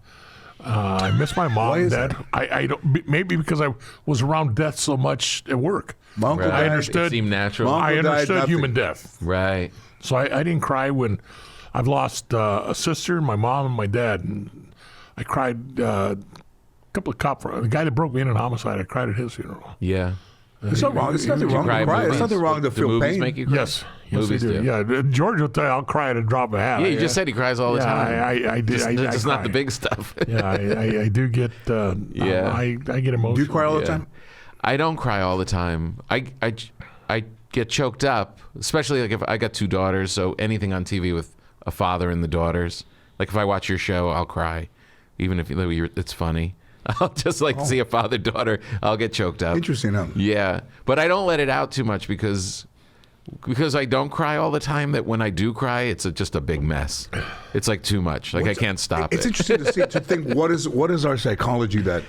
I miss my mom and dad. I don't. Maybe because I was around death so much at work. My uncle I died. understood. It seemed natural. I Uncle died, understood nothing. human death. Right. So I didn't cry when I've lost a sister, my mom, and my dad. And I cried. Couple of the guy that broke me in homicide, I cried at his funeral. Yeah. It's not wrong. It's nothing wrong to cry. It's nothing wrong to feel movies pain. Make you cry? Yes, Movies I do. do. Yeah, George will tell you I'll cry at a drop of a hat. Yeah, you just said he cries all the time. I did. Just I not the cry. big stuff. Yeah, I do get. I get emotional. Do you cry all the time? I don't cry all the time. I get choked up, especially like if I got two daughters. So anything on TV with a father and the daughters, like if I watch your show, I'll cry, even if it's funny. I'll just see a father-daughter. I'll get choked up. Interesting, huh? Yeah, but I don't let it out too much because I don't cry all the time. That when I do cry, it's just a big mess. It's like too much. Like I can't stop It's it. interesting to think what is our psychology that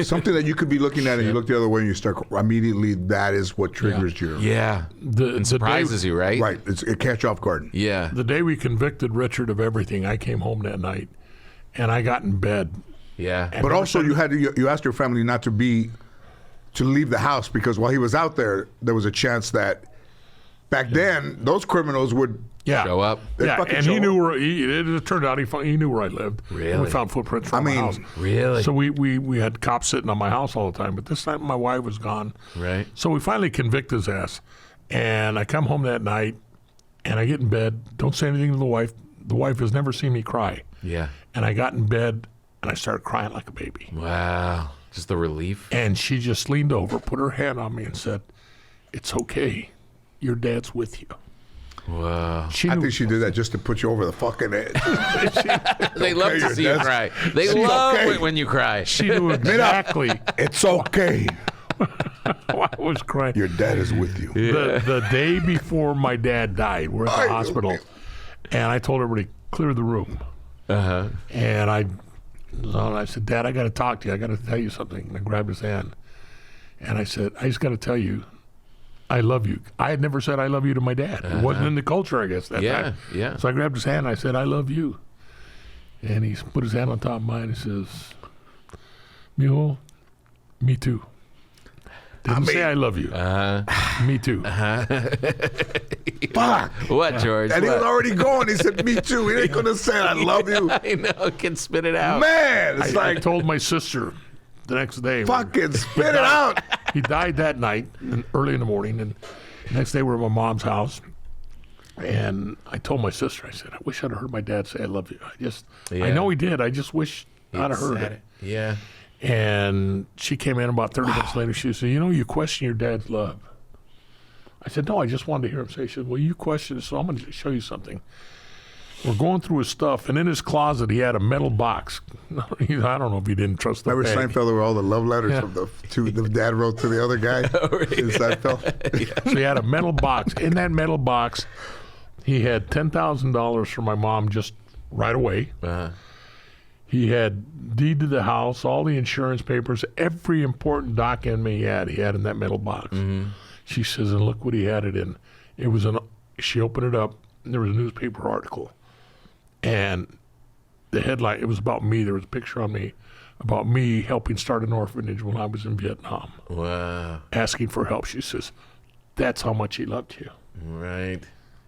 something that you could be looking at and you look the other way and you start immediately. That is what triggers you. Yeah, it surprises you, right? Right. It catch you off guard. Yeah. The day we convicted Richard of everything, I came home that night, and I got in bed. Yeah. But also you asked your family not to leave the house because while he was out there was a chance that back then those criminals would show up. Yeah, fucking and he show knew up. where. It turned out he knew where I lived. Really? We found footprints from my house. Really? So we had cops sitting on my house all the time, but this time my wife was gone. Right. So we finally convict his ass, and I come home that night, and I get in bed. Don't say anything to the wife. The wife has never seen me cry. Yeah. And I got in bed, and I started crying like a baby. Wow. Just the relief. And she just leaned over, put her hand on me, and said, "It's okay. Your dad's with you." Wow. She I knew, think she did that just to put you over the fucking edge. They love to your see you dad's- cry. They She's love okay. it when you cry. she knew exactly It's okay. why I was crying. Your dad is with you. The day before my dad died, we're at the hospital, and I told everybody, clear the room. Uh-huh. And I said, Dad, I got to talk to you. I got to tell you something. And I grabbed his hand. And I said, I just got to tell you, I love you. I had never said I love you to my dad. It wasn't in the culture, I guess, that time. Yeah. So I grabbed his hand and I said, I love you. And he put his hand on top of mine and says, Mijo, me too. Didn't say I love you. Me too. Fuck. What, George? And he was What? already going. He said, me too. He ain't going to say I love you. I know. Can spit it out. Man, it's I like, told my sister the next day. fucking spit it out. He died that night, early in the morning, and the next day we were at my mom's house. And I told my sister, I said, I wish I'd heard my dad say I love you. I Yeah. know he did. I just wish I'd have heard it. Yeah. And she came in about 30 minutes later. She said, you question your dad's love. I said, no, I just wanted to hear him say. She said, well, you question it, so I'm going to show you something. We're going through his stuff, and in his closet, he had a metal box. I don't know if he didn't trust the Remember bag. Seinfeld where all the love letters of the dad wrote to the other guy in Seinfeld? So he had a metal box. In that metal box, he had $10,000 from my mom just right away. Uh-huh. He had deed to the house, all the insurance papers, every important document he had in that metal box. Mm-hmm. She says, and look what he had it in. It was she opened it up, and there was a newspaper article. And the headline, it was about me. There was a picture on me about me helping start an orphanage when I was in Vietnam, Wow. asking for help. She says, that's how much he loved you. Right.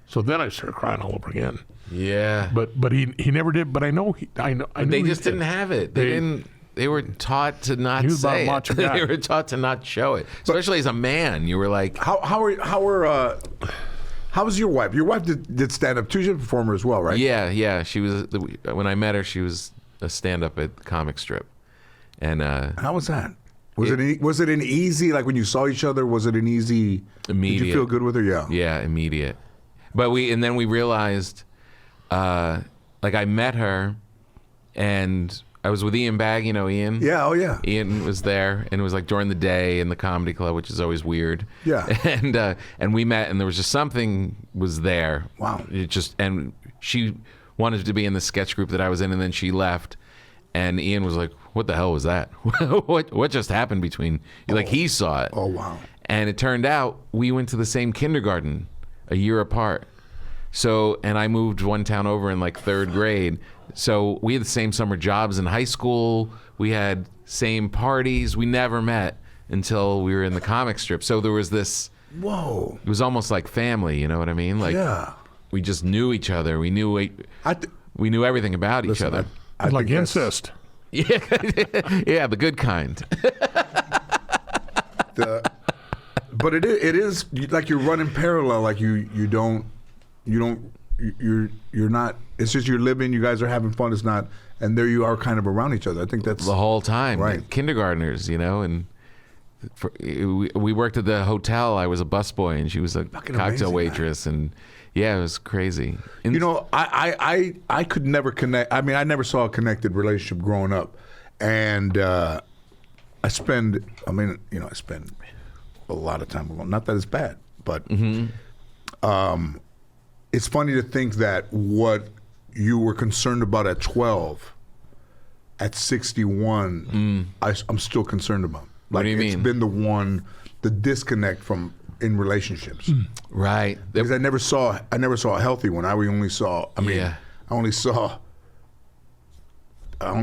So then I started crying all over again. Yeah. But he never did. But I know I knew They he just did. didn't have it. They didn't. They were taught to not He was about say macho it. guy. They were taught to not show it, especially as a man. You were like, How was your wife? Your wife did stand up too. She's a performer as well, right? yeah. She was when I met her. She was a stand-up at Comic Strip, and How was that? Was it an easy, like when you saw each other, was it an easy, Immediate. Did you feel good with her? Yeah. immediate. But then we realized, like I met her, and I was with Ian Bagg. You know Ian? Yeah, oh yeah. Ian was there, and it was like during the day in the comedy club, which is always weird. Yeah. And we met, and there was just something was there. Wow. And she wanted to be in the sketch group that I was in, and then she left. And Ian was like, "What the hell was that? what just happened between you?" Like he saw it. Oh wow. And it turned out we went to the same kindergarten a year apart. So, and I moved one town over in like third grade. So we had the same summer jobs in high school. We had same parties. We never met until we were in the comic strip. So there was this, Whoa. it was almost like family, you know what I mean? Like Yeah. we just knew each other. We knew we knew everything about each Listen, other. I like think that's- incest. Yeah, yeah, the good kind. But it is like you're running parallel. Like you're not. It's just you're living. You guys are having fun. It's not. And there you are, kind of around each other. I think that's The whole time, Right. like kindergartners, you know, and we worked at the hotel. I was a busboy, and she was a Fucking cocktail amazing, waitress, and yeah, it was crazy. And You know, I could never connect. I mean, I never saw a connected relationship growing up, and I spend a lot of time alone. Not that it's bad, but it's funny to think that what you were concerned about at 12, at 61, I'm still concerned about. Like, What do you it's mean? been the disconnect in relationships. right, Because I never saw a healthy one. I only saw. I mean, Yeah. I only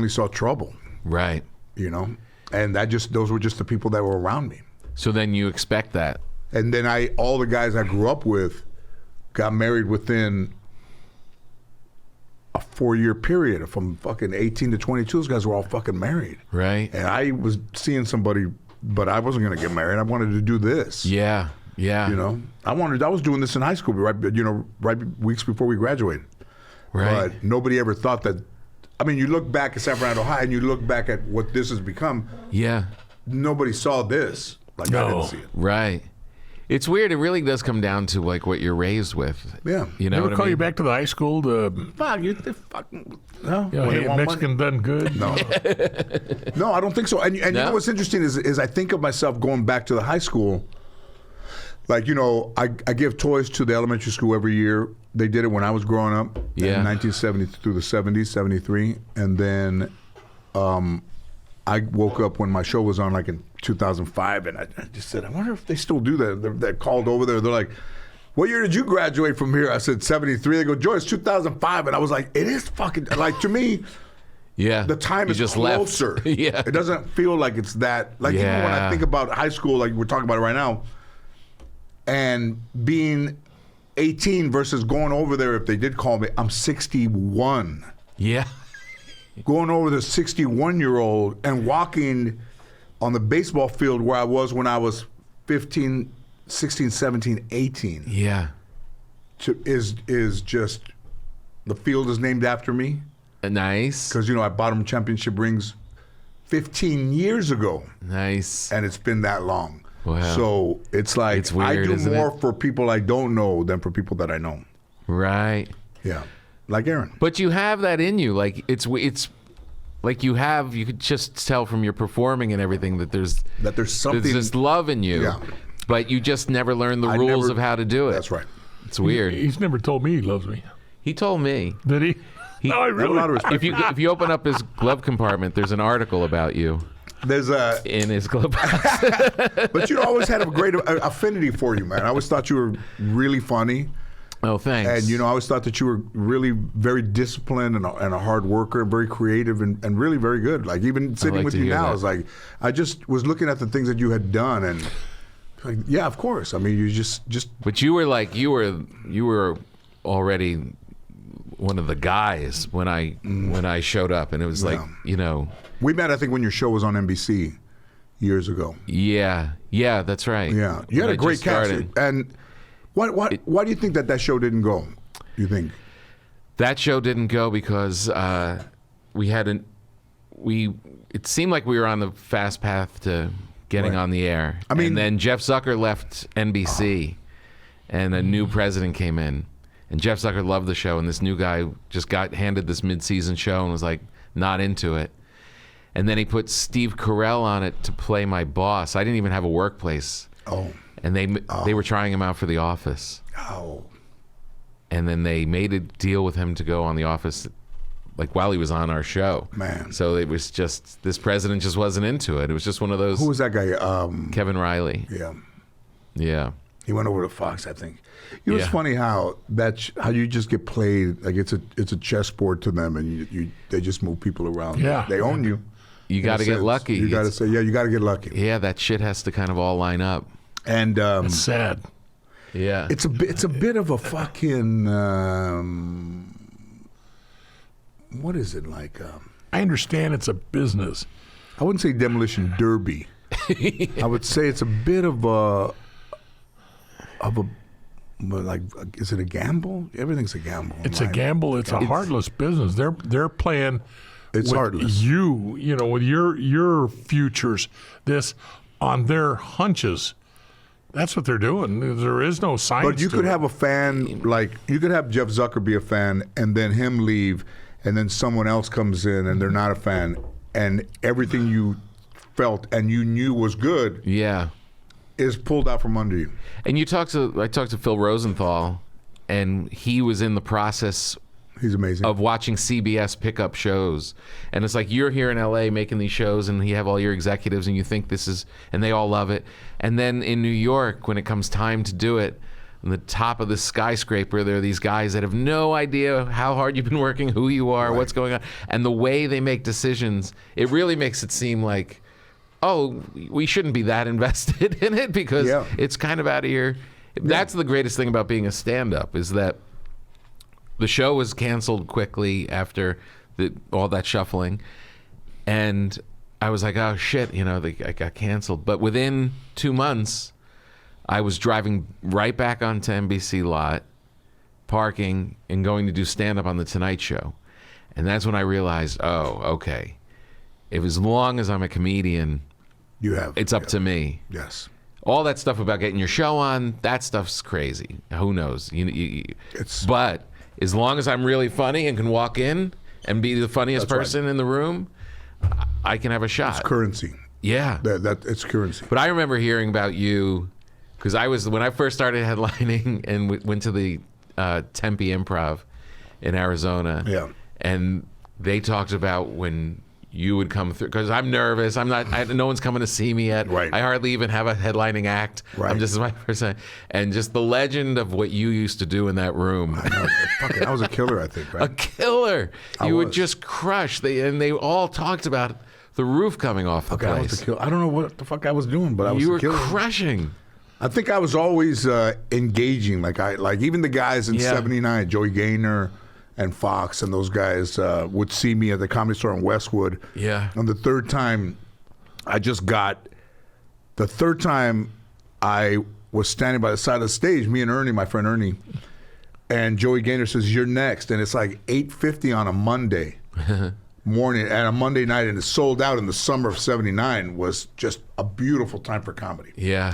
saw trouble. right. You know, and those were just the people that were around me. So then you expect that. And then all the guys I grew up with got married within a 4-year period from fucking 18 to 22. Those guys were all fucking married. Right. And I was seeing somebody, but I wasn't going to get married. I wanted to do this. Yeah. Yeah. You know, I was doing this in high school, right weeks before we graduated. Right. But nobody ever thought that. I mean, you look back at San Fernando High and you look back at what this has become. Yeah. Nobody saw this. Like, I didn't see it. Right. It's weird. It really does come down to like what you're raised with. Yeah. You know Never what I call mean? you back to the high school to Fuck, you're fucking. No. you know, When hey, they want Mexican done good? No. No, I don't think so. And you know what's interesting is I think of myself going back to the high school. Like, you know, I give toys to the elementary school every year. They did it when I was growing up in 1970 through the 70s, 73. And then I woke up when my show was on, like in 2005, and I just said, I wonder if they still do that. They called over there. They're like, what year did you graduate from here? I said, 73. They go, George, it's 2005. And I was like, it is fucking, like, to me, the time is just closer. Left. Yeah. It doesn't feel like it's that. Like, even when I think about high school, like we're talking about it right now, and being 18 versus going over there, if they did call me, I'm 61. Yeah. Going over the 61-year-old and walking on the baseball field where I was when I was 15, 16, 17, 18 Yeah. is just, the field is named after me. Nice. Because, you know, I bought them championship rings 15 years ago. Nice. And it's been that long. Wow. So it's like, It's weird, I do isn't more it? for people I don't know than for people that I know. Right. Yeah. Like Aaron. But you have that in you. Like it's like you could just tell from your performing and everything that there's something. There's this love in you. Yeah. But you just never learned the rules of how to do it. That's right. It's weird. He's never told me he loves me. He told me. Did he? No, I I have a lot of respect. If you open up his glove compartment, there's an article about you There's a, in his glove box. but you always had a great affinity for you, man. I always thought you were really funny. Oh, thanks. And, you know, I always thought that you were really very disciplined and a hard worker and very creative and really very good. Like, even sitting like with to you hear now, that. is like, I just was looking at the things that you had done and, like, yeah, of course. I mean, you just But you were like you were already one of the guys when I showed up, and it was like, you know. we met, I think, when your show was on NBC years ago. Yeah, that's right. Yeah. You had When a I great just cast. started. And why do you think that show didn't go, you think? That show didn't go because it seemed like we were on the fast path to getting Right. on the air. I mean- and then Jeff Zucker left NBC, and a new president came in. And Jeff Zucker loved the show, and this new guy just got handed this mid-season show and was like not into it. And then he put Steve Carell on it to play my boss. I didn't even have a workplace. Oh. And they were trying him out for The Office. Oh. And then they made a deal with him to go on The Office, like while he was on our show. Man. So it was just, this president just wasn't into it. It was just one of those. Who was that guy? Kevin Riley. Yeah. Yeah. He went over to Fox, I think. You know, it's Yeah. funny how how you just get played, like it's a chessboard to them, and they just move people around. Yeah. They own you. You got to in a get sense. lucky. You got to say, you got to get lucky. Yeah, that shit has to kind of all line up. And It's sad. Yeah. it's a bit of a fucking what is it like? I understand it's a business. I wouldn't say demolition derby. I would say it's a bit of a like, is it a gamble? Everything's a gamble. It's a gamble. It's a heartless business. They're playing. It's with heartless. You know, with your futures, this on their hunches. That's what they're doing. There is no science. But you to could it. have a fan, like, you could have Jeff Zucker be a fan and then him leave, and then someone else comes in and they're not a fan, and everything you felt and you knew was good Yeah. is pulled out from under you. And I talked to Phil Rosenthal, and he was in the process He's amazing. of watching CBS pick up shows. And it's like, you're here in LA making these shows, and you have all your executives, and you think this is, and they all love it. And then in New York, when it comes time to do it, on the top of the skyscraper, there are these guys that have no idea how hard you've been working, who you are, what's going on. And the way they make decisions, it really makes it seem like, oh, we shouldn't be that invested in it, because it's kind of out of your... That's the greatest thing about being a stand-up, is that the show was canceled quickly after all that shuffling, and I was like, oh shit, I got canceled. But within 2 months, I was driving right back onto NBC lot, parking, and going to do stand-up on The Tonight Show. And that's when I realized, oh, okay, if as long as I'm a comedian, it's up to me. Yes. All that stuff about getting your show on, that stuff's crazy. Who knows? But as long as I'm really funny and can walk in and be the funniest person in the room, I can have a shot. It's currency. Yeah. It's currency. But I remember hearing about you because when I first started headlining and went to the Tempe Improv in Arizona. Yeah. And they talked about when you would come through, because I'm nervous. No one's coming to see me yet. Right. I hardly even have a headlining act. Right. This is my first time. And just the legend of what you used to do in that room. I was a killer, I think, right? A killer. You would just crush. They all talked about the roof coming off the place. I was a killer. I don't know what the fuck I was doing, but I was You a were killer. crushing. I think I was always engaging. Like even the guys in '79, Joey Gaynor and Fox and those guys would see me at the Comedy Store in Westwood. Yeah. And the third time I was standing by the side of the stage, me and Ernie, my friend Ernie, and Joey Gaynor says, "You're next." And it's like 8:50 on a Monday morning and a Monday night, and it's sold out in the summer of '79 was just a beautiful time for comedy. Yeah.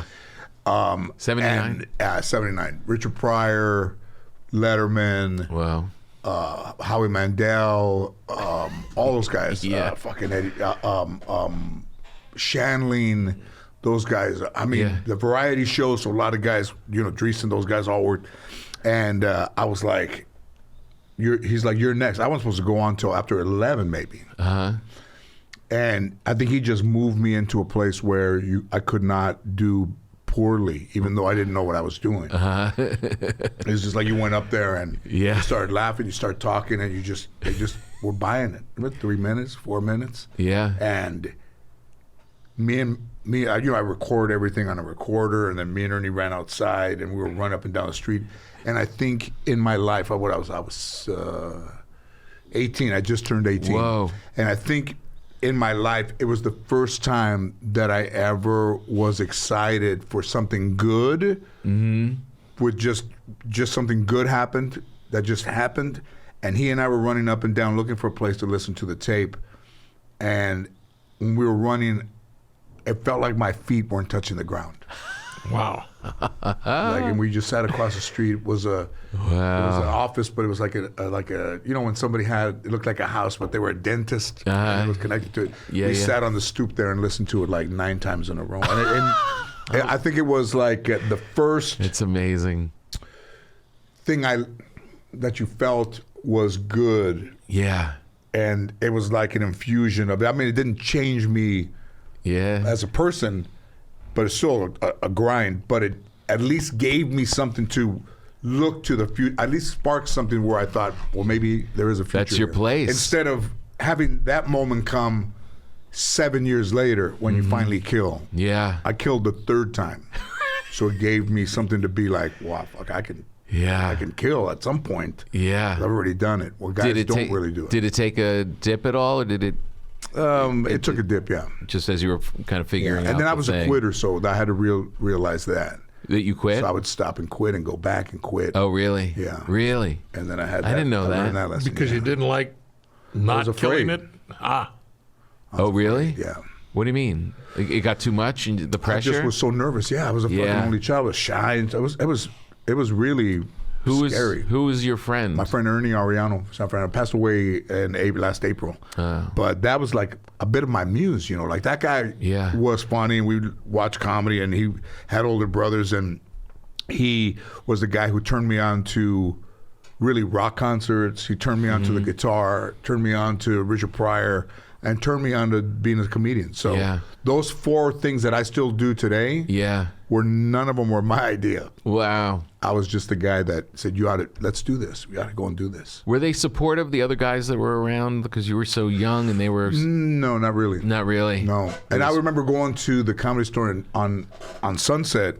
79? 79. Richard Pryor, Letterman. Wow. Howie Mandel, all those guys, Yeah. fucking Eddie, Shanley, those guys. I mean, the variety shows, so a lot of guys, Dreesen, those guys all worked. And I was like, he's like, you're next. I wasn't supposed to go on till after 11 maybe. Uh-huh. And I think he just moved me into a place where I could not do poorly, even though I didn't know what I was doing. It's just like you went up there and you started laughing, you started talking, and they just were buying it. 3 minutes, 4 minutes. Yeah. And I record everything on a recorder, and then me and Ernie ran outside, and we would run up and down the street. And I think in my life, I was 18. I just turned 18. Whoa. And I think in my life, it was the first time that I ever was excited for something good. Mm-hmm. With just something good happened, that just happened. And he and I were running up and down looking for a place to listen to the tape. And when we were running, it felt like my feet weren't touching the ground. Wow. And we just sat across the street. It was an office, but it was like a when somebody it looked like a house, but they were a dentist and it was connected to it. We sat on the stoop there and listened to it like 9 times in a row. And I think it was like the first. It's amazing. Thing that you felt was good. Yeah. And it was like an infusion of it. I mean, it didn't change me as a person, but it's still a grind. But it at least gave me something to look to the future, at least sparked something where I thought, well, maybe there is a future. That's your here. place. Instead of having that moment come 7 years later when you finally kill. Yeah. I killed the third time. So it gave me something to be like, wow, fuck, I can kill at some point. Yeah. I've already done it. Well, guys don't really do it. Did it take a dip at all, or did it? It took a dip, yeah. Just as you were kind of figuring out. And then I was a quitter, so I had to realize that. That you quit? So I would stop and quit and go back and quit. Oh, really? Yeah. Really? And then I didn't know that. learned that lesson. Because you didn't like not killing it? Oh, really? Yeah. What do you mean? It got too much and the pressure? I just was so nervous. Yeah, I was a fucking only child. I was shy. And it was really scary. Who was your friend? My friend Ernie Ariano. Passed away in last April. But that was like a bit of my muse, like that guy was funny, and we watched comedy, and he had older brothers, and he was the guy who turned me on to really rock concerts. He turned me on to the guitar, turned me on to Richard Pryor, and turned me on to being a comedian. So those 4 things that I still do today, none of them were my idea. Wow. I was just the guy that said, let's do this. We got to go and do this. Were they supportive, the other guys that were around, because you were so young and they were? No, not really. Not really? No. And I remember going to the Comedy Store on Sunset,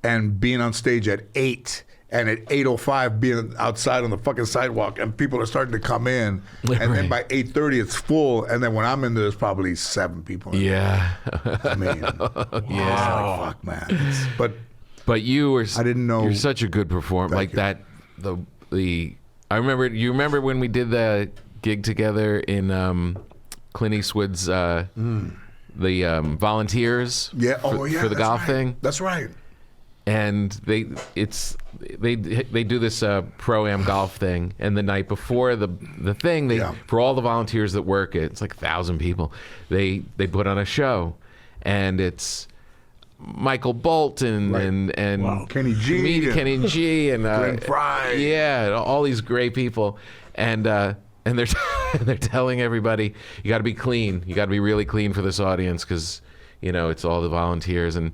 and being on stage at 8. And at 8:05, being outside on the fucking sidewalk, and people are starting to come in, and then by 8:30, it's full. And then when I'm in there, there's probably 7 people. Yeah. I mean, yeah. Like, fuck, man. But you were. I didn't know. You're such a good performer. Like that. I remember. You remember when we did the gig together in Clint Eastwood's the Volunteers. Yeah. For the golf thing. That's right. And they do this pro-am golf thing, and the night before the thing, for all the volunteers that work it, it's like 1,000 people. They put on a show, and it's Michael Bolton and Kenny G, and Glenn Fry, all these great people, and they're they're telling everybody, you got to be clean, you got to be really clean for this audience, because it's all the volunteers. And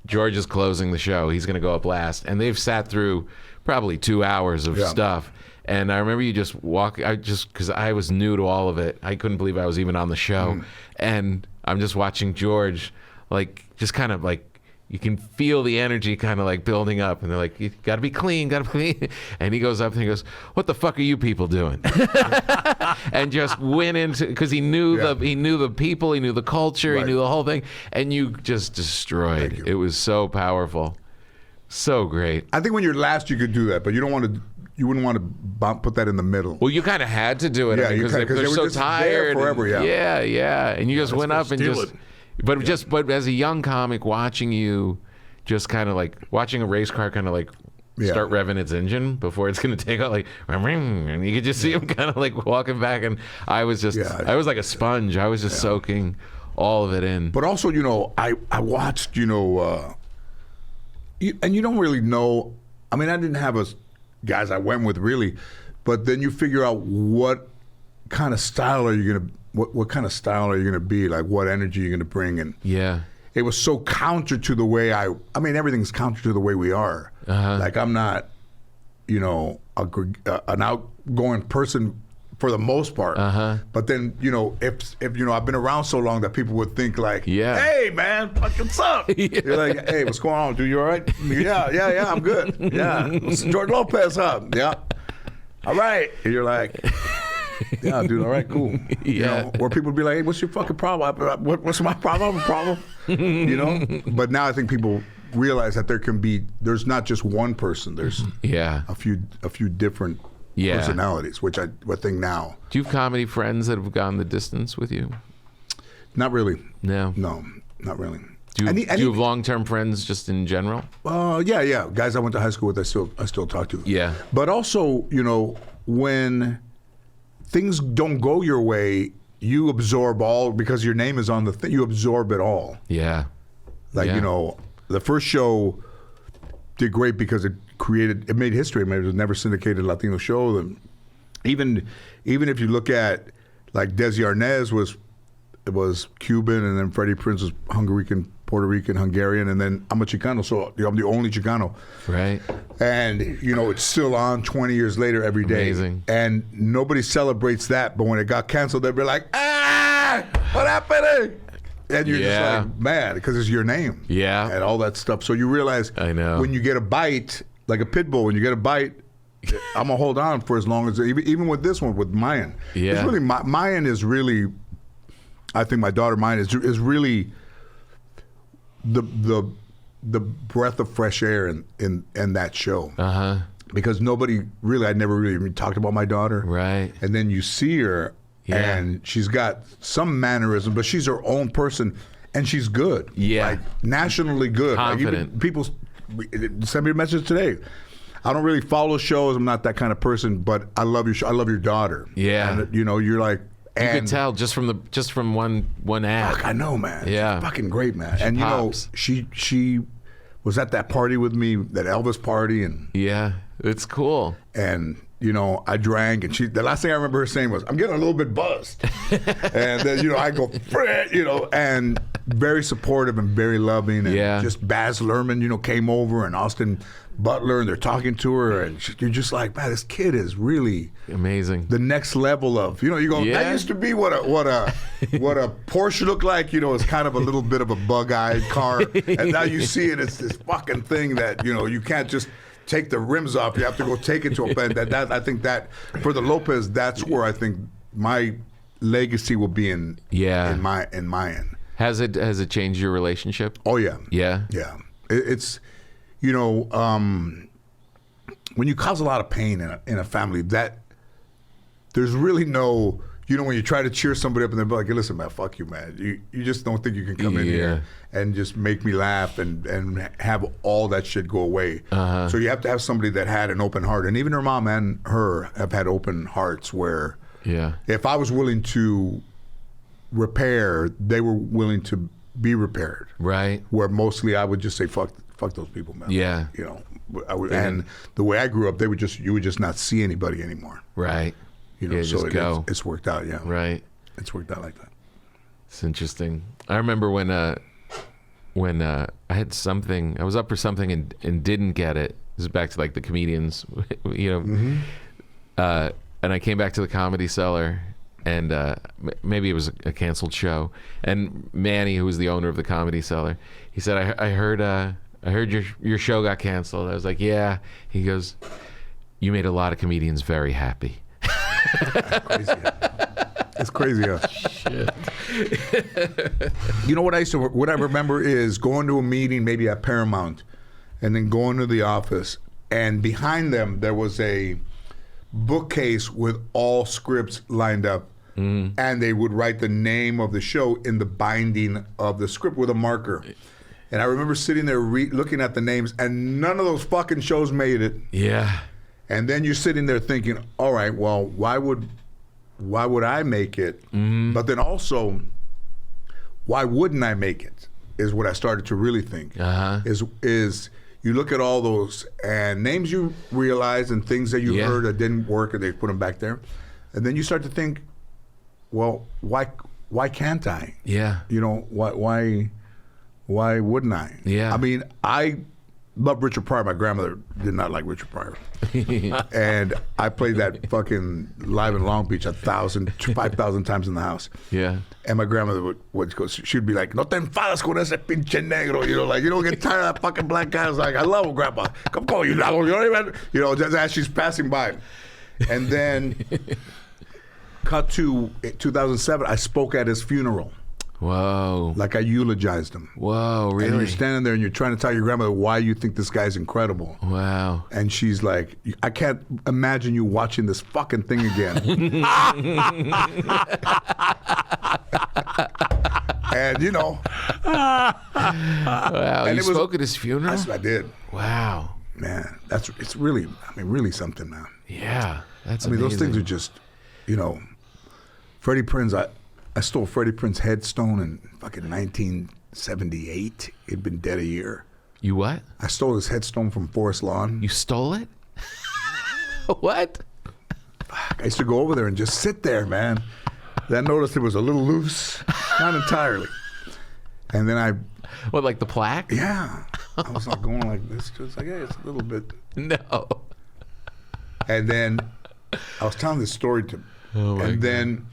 George is closing the show. He's going to go up last. And they've sat through probably 2 hours of stuff. And I remember you just because I was new to all of it. I couldn't believe I was even on the show. And I'm just watching George, like, just kind of like, you can feel the energy kind of like building up. And they're like, you got to be clean, got to be clean. And he goes up and he goes, what the fuck are you people doing? And just went into, because he knew the people, he knew the culture, he knew the whole thing. And you just destroyed. It was so powerful. So great. I think when you're last, you could do that, but you wouldn't want to put that in the middle. Well, you kind of had to do it because they're so tired. Forever, And you just went up and just... But as a young comic, watching you just kind of like watching a race car kind of like start revving its engine before it's going to take out, like, and you could just see him kind of like walking back. And I was just, I was like a sponge. I was just soaking all of it in. But also, I watched, and you don't really know. I mean, I didn't have guys I went with really, but then you figure out what kind of style are you going to. What kind of style are you going to be? Like, what energy are you going to bring? And it was so counter to the way I mean, everything's counter to the way we are. Like, I'm not, an outgoing person for the most part. But then, if I've been around so long that people would think like, hey, man, what's up? You're like, hey, what's going on, dude? You all right? Yeah, I'm good. Yeah. George Lopez, huh? Yeah. All right. And you're like... Yeah, dude, all right, cool. Where people would be like, hey, what's your fucking problem? What's my problem? I have a problem. But now I think people realize that there's not just one person. There's a few different personalities, which I think now. Do you have comedy friends that have gone the distance with you? Not really. No, not really. Do you have long-term friends just in general? Yeah. Guys I went to high school with, I still talk to. Yeah. But also, when things don't go your way, you absorb all, because your name is on the thing, you absorb it all. Yeah. Like, the first show did great because it made history. I mean, it was never syndicated Latino show. And even if you look at, like, Desi Arnaz was Cuban, and then Freddie Prinze was Hungarian, Puerto Rican, Hungarian, and then I'm a Chicano, so I'm the only Chicano. Right. And, it's still on 20 years later every day. Amazing. And nobody celebrates that, but when it got canceled, they'd be like, what happened? And you're just like, man, because it's your name. Yeah. And all that stuff. So you realize when you get a bite, like a pit bull, when you get a bite, I'm going to hold on for as long as, even with this one, with Mayan. Yeah. It's really, Mayan is really, I think my daughter Mayan is really the breath of fresh air in that show. Because I'd never really even talked about my daughter. Right. And then you see her, and she's got some mannerism, but she's her own person, and she's good. Yeah. Like, nationally good. Confident. Like, people send me a message today. I don't really follow shows. I'm not that kind of person, but I love your show. I love your daughter. Yeah. And, you're like, you could tell just from one ad. Fuck, I know, man. Yeah. She's fucking great, man. And pops. She was at that party with me, that Elvis party, and it's cool. And you know, I drank, and the last thing I remember her saying was, "I'm getting a little bit buzzed," and then, you know, I go, you know, and very supportive and very loving, and just Baz Luhrmann, you know, came over, and Austin Butler, and they're talking to her, and you're just like, man, this kid is really amazing. The next level of, you know, you go, that used to be what a Porsche looked like, you know, it's kind of a little bit of a bug-eyed car, and now you see it, it's this fucking thing that, you know, you can't just take the rims off, you have to go take it to a bend. That I think that for the Lopez, that's where I think my legacy will be in my end. Has it changed your relationship? Oh yeah. Yeah. Yeah. It's, you know, when you cause a lot of pain in a family, that there's really no, you know, when you try to cheer somebody up and they're like, hey, listen, man, fuck you, man. You just don't think you can come in here and just make me laugh and have all that shit go away. So you have to have somebody that had an open heart. And even her mom and her have had open hearts where if I was willing to repair, they were willing to be repaired. Right. Where mostly I would just say, fuck those people, man. Yeah. You know, and the way I grew up, you would just not see anybody anymore. Right. You know, so just go. It's worked out, yeah. Right. It's worked out like that. It's interesting. I remember when I had something, I was up for something and didn't get it. This is back to like the comedians, you know. And I came back to the Comedy Cellar, and maybe it was a canceled show. And Manny, who was the owner of the Comedy Cellar, he said, I heard your show got canceled. I was like, yeah. He goes, you made a lot of comedians very happy. It's crazy, huh? Shit. You know what I remember is going to a meeting maybe at Paramount, and then going to the office, and behind them there was a bookcase with all scripts lined up, and they would write the name of the show in the binding of the script with a marker. And I remember sitting there looking at the names, and none of those fucking shows made it. Yeah. And then you're sitting there thinking, all right, well, why would I make it? But then also, why wouldn't I make it? Is what I started to really think. Is you look at all those and names you realize and things that you heard that didn't work and they put them back there, and then you start to think, well, why can't I? Yeah. You know, why wouldn't I? Yeah. I mean, I love Richard Pryor. My grandmother did not like Richard Pryor. And I played that fucking live in Long Beach 5,000 times in the house. Yeah. And my grandmother would go, she'd be like, no te enfadas con ese pinche negro. You know, like, you don't get tired of that fucking black guy. I was like, I love him, Grandpa. Come on, you don't even, you know, just as she's passing by. And then cut to 2007, I spoke at his funeral. Whoa. Like I eulogized him. Whoa, really? And you're standing there and you're trying to tell your grandmother why you think this guy's incredible. Wow. And she's like, I can't imagine you watching this fucking thing again. And you know. Wow, and you spoke at his funeral? I did. Wow. Man, it's really, really something, man. Yeah, that's amazing. amazing. Those things are just, you know, Freddie Prinze, I stole Freddie Prinze's headstone in fucking 1978. He'd been dead a year. You what? I stole his headstone from Forest Lawn. You stole it? What? I used to go over there and just sit there, man. Then I noticed it was a little loose. Not entirely. And then What, like the plaque? Yeah. I was like going like this. Just like, hey, it's a little bit. No. And then I was telling this story to and then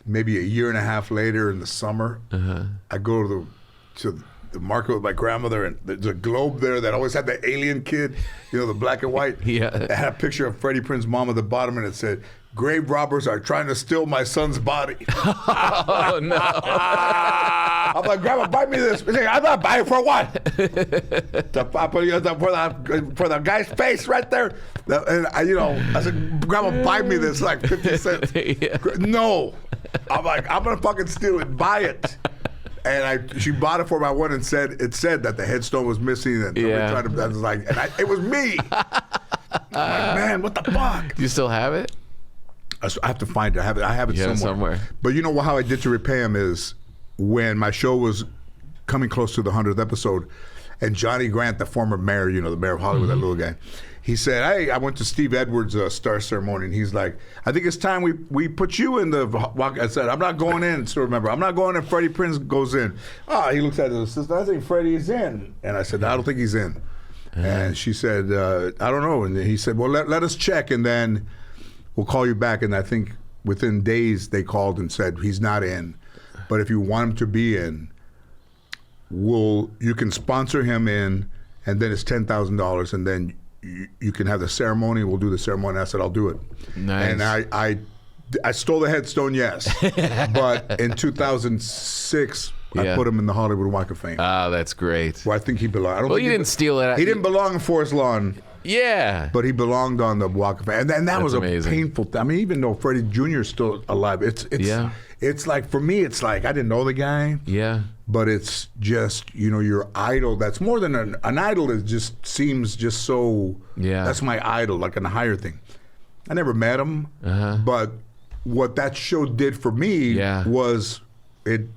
maybe a year and a half later in the summer, I go to the market with my grandmother, and there's a globe there that always had the alien kid, you know, the black and white. Yeah. It had a picture of Freddie Prinze's mom at the bottom, and it said, "Grave robbers are trying to steal my son's body." Oh, no. I'm like, Grandma, buy me this. I'm not buying for what? For the guy's face right there. And I said, Grandma, buy me this, like 50 cents. Yeah. No. I'm like, I'm gonna fucking steal it. Buy it. And she bought it for me. I went and it said that the headstone was missing, and I was like, it was me. I'm like, man, what the fuck? Do you still have it? I have to find it. I have it somewhere. But you know how I did to repay him is when my show was coming close to the 100th episode, And Johnny Grant, the former mayor, the mayor of Hollywood, that little guy, he said, hey, I went to Steve Edwards' star ceremony, and he's like, I think it's time we put you in the walk. I said, I'm not going in. So remember, I'm not going in. Freddie Prinze goes in. He looks at his assistant. I think Freddie's in. And I said, I don't think he's in. And she said, I don't know. And he said, well, let us check, and then we'll call you back. And I think within days they called and said, he's not in. But if you want him to be in, you can sponsor him in, and then it's $10,000, and then you can have the ceremony. We'll do the ceremony. I said, I'll do it. Nice. And I stole the headstone, yes. But in 2006, I put him in the Hollywood Walk of Fame. Oh, that's great. Where I think he belonged. I don't Well, think you didn't steal it. He didn't belong in Forest Lawn. Yeah. But he belonged on the Walk of Fame. And that was amazing. A painful I mean, even though Freddie Jr. is still alive, it's like, for me, it's like, I didn't know the guy. Yeah. But it's just, your idol. That's more than an idol. It just seems just so, that's my idol, like a higher thing. I never met him, but what that show did for me was it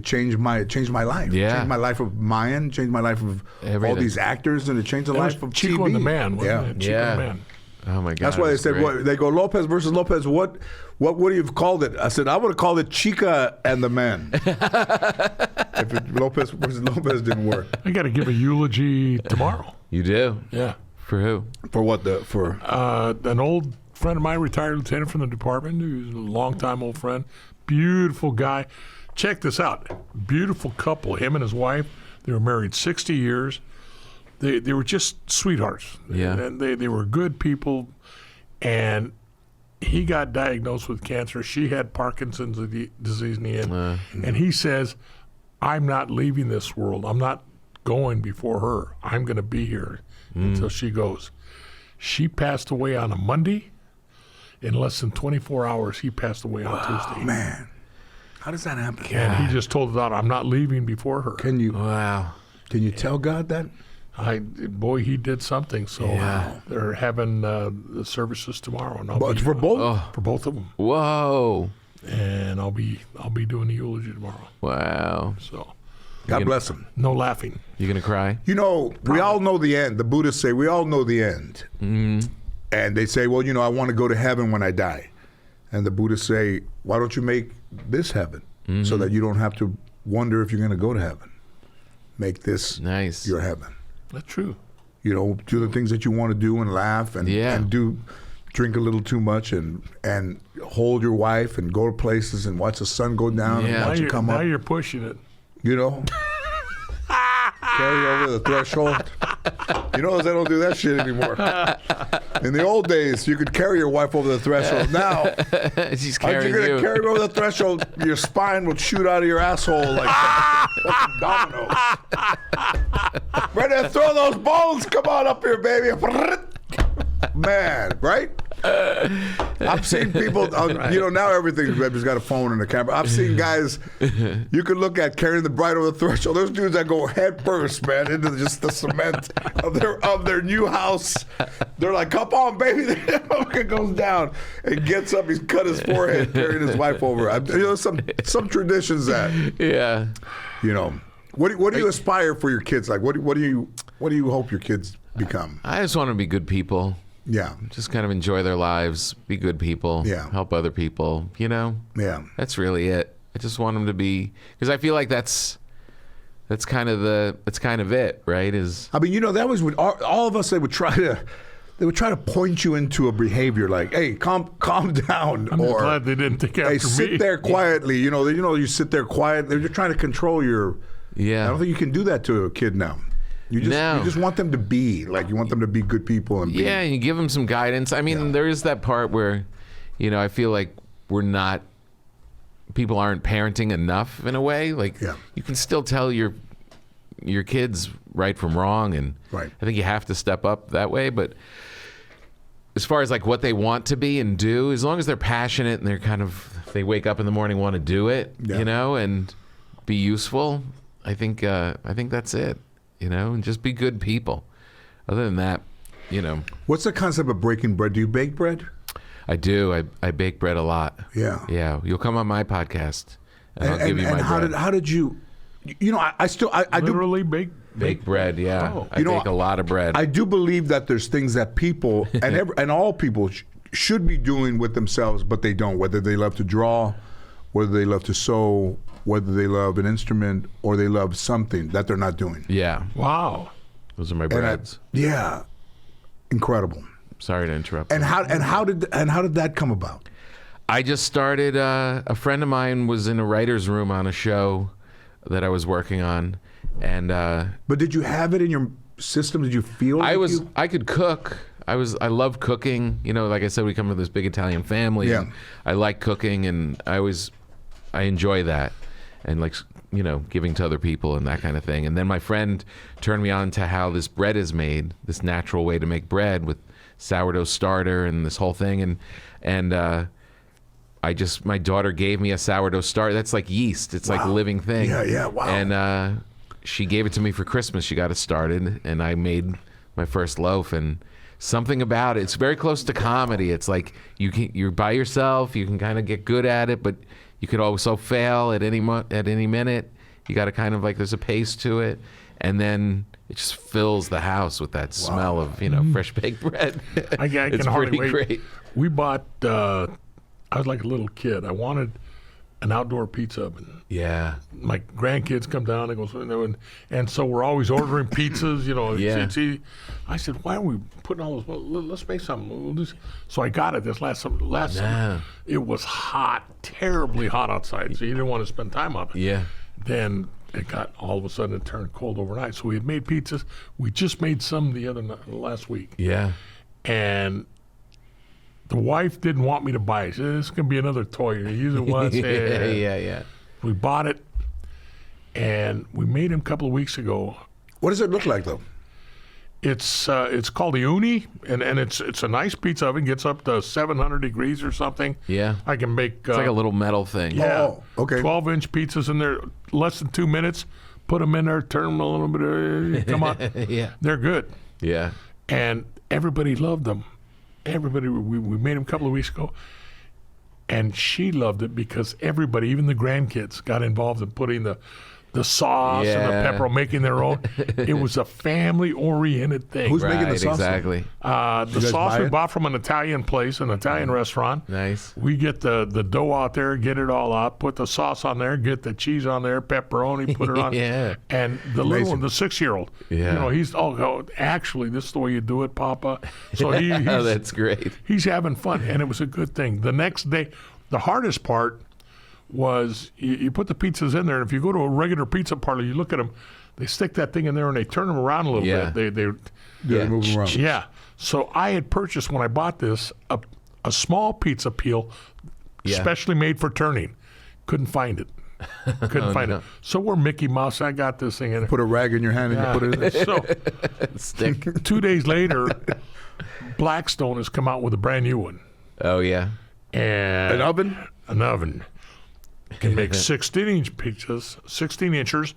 changed my life. Yeah. It changed my life of Mayan, changed my life of all these actors, and it changed the life of Chico TV. and the Man, wasn't it? Chico and the Man. Oh my God. That's why they said, they go Lopez versus Lopez. What would you have called it? I said, I would have called it Chica and the Man. If Lopez versus Lopez didn't work. I got to give a eulogy tomorrow. You do? Yeah. For who? For what? An old friend of mine, retired lieutenant from the department, who's a longtime old friend. Beautiful guy. Check this out. Beautiful couple, him and his wife. They were married 60 years. They were just sweethearts. Yeah. And they were good people. And he got diagnosed with cancer. She had Parkinson's disease in the end. And he says, I'm not leaving this world. I'm not going before her. I'm going to be here until she goes. She passed away on a Monday. In less than 24 hours, he passed away on Tuesday. Man. How does that happen? And he just told God, I'm not leaving before her. Can you Wow. Can you tell God that? Boy, he did something. So they're having the services tomorrow, and For both? for both of them. Whoa. And I'll be doing the eulogy tomorrow. Wow. So God bless him. no laughing. You gonna cry? We all know the end. The Buddhists say we all know the end. And they say, well, I want to go to heaven when I die. And the Buddhists say, why don't you make this heaven so that you don't have to wonder if you're going to go to heaven? Make this your heaven. That's true. Do the things that you want to do and laugh and drink a little too much and hold your wife and go to places and watch the sun go down and watch it come up. Now you're pushing it. Carry over the threshold. They don't do that shit anymore. In the old days, you could carry your wife over the threshold. Now, She's you're carrying going to you. carry her over the threshold, your spine will shoot out of your asshole like fucking dominoes. Ready to throw those bones? Come on up here, baby. Man, right? I've seen people, now everything's got a phone and a camera. I've seen guys you could look at carrying the bride over the threshold. There's dudes that go head first, man, into just the cement of their new house. They're like, come on, baby. It goes down and gets up. He's cut his forehead, carrying his wife over. Some traditions that. Yeah. What do you aspire for your kids? Like, what do you hope your kids become? I just want them to be good people. Yeah. Just kind of enjoy their lives, be good people, help other people, Yeah. That's really it. I just want them to be, because I feel like that's kind of it, right? That was what all of us, they would try to point you into a behavior like, hey, calm down. I'm glad they didn't take after me. Hey, sit there quietly. You sit there quiet. They're just trying to control your. Yeah. I don't think you can do that to a kid now. You just want them to be like, you want them to be good people and and you give them some guidance. I mean, there is that part where, I feel like people aren't parenting enough in a way. Like, you can still tell your kids right from wrong, and I think you have to step up that way. But as far as like what they want to be and do, as long as they're passionate and they wake up in the morning, want to do it, and be useful, I think that's it. And just be good people. Other than that, What's the concept of breaking bread? Do you bake bread? I do. I bake bread a lot. Yeah. Yeah. You'll come on my podcast, and I'll give you my bread. How did you? You know, I still I do Literally Bake bread, yeah. Oh. I You know, bake a lot of bread. I do believe that there's things that people and all people should be doing with themselves, but they don't. Whether they love to draw, whether they love to sew, whether they love an instrument, or they love something that they're not doing. yeah. Wow. Those are my And breads. yeah, incredible. Sorry to interrupt. And how did that come about? I just started. A friend of mine was in a writer's room on a show that I was working on, and But did you have it in your system? Did you feel? I could cook. I love cooking. You know, like I said, we come from this big Italian family. Yeah. And I like cooking, and I enjoy that, and like, you know, giving to other people and that kind of thing. And then my friend turned me on to how this bread is made, this natural way to make bread with sourdough starter and this whole thing. And my daughter gave me a sourdough starter. That's like yeast. It's like a living thing. Yeah, wow. And she gave it to me for Christmas. She got it started, and I made my first loaf. And something about it, it's very close to comedy. It's like you're by yourself. You can kind of get good at it, but you could also fail at any minute. You got to kind of like, there's a pace to it, and then it just fills the house with that smell of, you know, fresh baked bread. I can It's hardly pretty wait. great. We bought. I was like a little kid. I wanted an outdoor pizza oven. Yeah. My grandkids come down. They go, and so we're always ordering pizzas. You know. Yeah. I said, why are we putting all this? Well, let's make something. So I got it this last summer. It was hot, terribly hot outside. So you didn't want to spend time on it. Yeah. Then it got all of a sudden it turned cold overnight. So we had made pizzas. We just made some last week. Yeah. And the wife didn't want me to buy it. She said, this is going to be another toy. You use it once. Yeah. We bought it, and we made him a couple of weeks ago. What does it look like though? It's called the Uni, and it's a nice pizza oven. Gets up to 700 degrees or something. Yeah. I can make. It's like a little metal thing. Yeah. Oh, okay. 12-inch pizzas in there, less than 2 minutes. Put them in there, turn them a little bit. Come on. Yeah. They're good. Yeah. And everybody loved them. Everybody, we made them a couple of weeks ago, and she loved it because everybody, even the grandkids, got involved in putting the sauce and the pepper, making their own. It was a family-oriented thing. Who's making the Right, sauce? exactly. The sauce we bought from an Italian place, an Italian restaurant. Nice. We get the dough out there, get it all out, put the sauce on there, get the cheese on there, pepperoni, put it on. Yeah. And the little one, the 6-year-old, Yeah. you know, he's actually, this is the way you do it, Papa. So he's, Oh, that's great. he's having fun, and it was a good thing. The next day, the hardest part was you put the pizzas in there, and if you go to a regular pizza parlor, you look at them, they stick that thing in there and they turn them around a little Yeah. bit. They Yeah, move them around. yeah. So I had purchased, when I bought this, a small pizza peel, specially made for turning. Couldn't find it. Couldn't find it. So we're Mickey Mouse. I got this thing in it. Put a rag in your hand and you put it in. So Stick. 2 days later, Blackstone has come out with a brand new one. Oh, yeah. And An oven? An oven. Can make 16-inch pizzas, 16 inchers,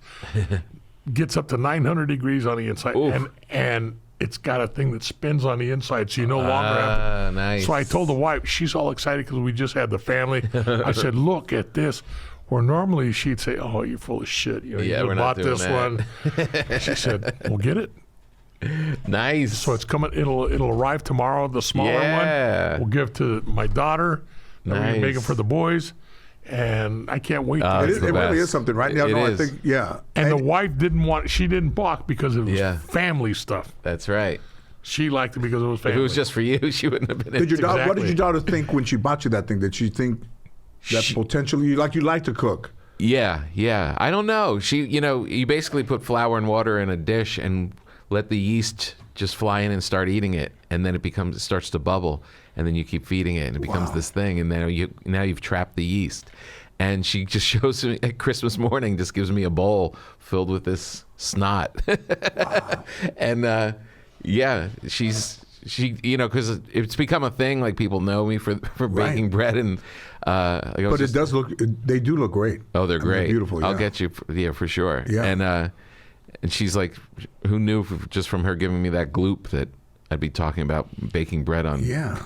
gets up to 900 degrees on the inside, Oof. and it's got a thing that spins on the inside, so you no longer have to. Nice. So I told the wife, she's all excited because we just had the family. I said, look at this. Where normally she'd say, oh, you're full of shit. You know, Yeah, you we're bought not doing this that. one. She said, well, get it. Nice. So it's coming. It'll arrive tomorrow. The smaller Yeah. one we'll give to my daughter. We're gonna make it Nice. for the boys, and I can't wait. Oh, to it's It the really best. is something, right? Yeah, It no, is. I think, yeah. and the wife didn't want. She didn't balk because it was Yeah. family stuff. That's right. She liked it because it was family. If it was just for you, she wouldn't have been Did your into daughter, What did Exactly. your daughter think when she bought you that thing? Did she think that potentially you like to cook? Yeah. I don't know. You basically put flour and water in a dish and let the yeast just fly in and start eating it, and then it starts to bubble, and then you keep feeding it, and it becomes this thing, and then now you've trapped the yeast. And she just shows me at Christmas morning, just gives me a bowl filled with this snot, and she because it's become a thing. Like, people know me for baking bread, and But it does look. They do look great. Oh, they're I mean, great. beautiful. I'll yeah. get you. For sure. Yeah. And she's like, who knew just from her giving me that gloop that I'd be talking about baking bread on Yeah.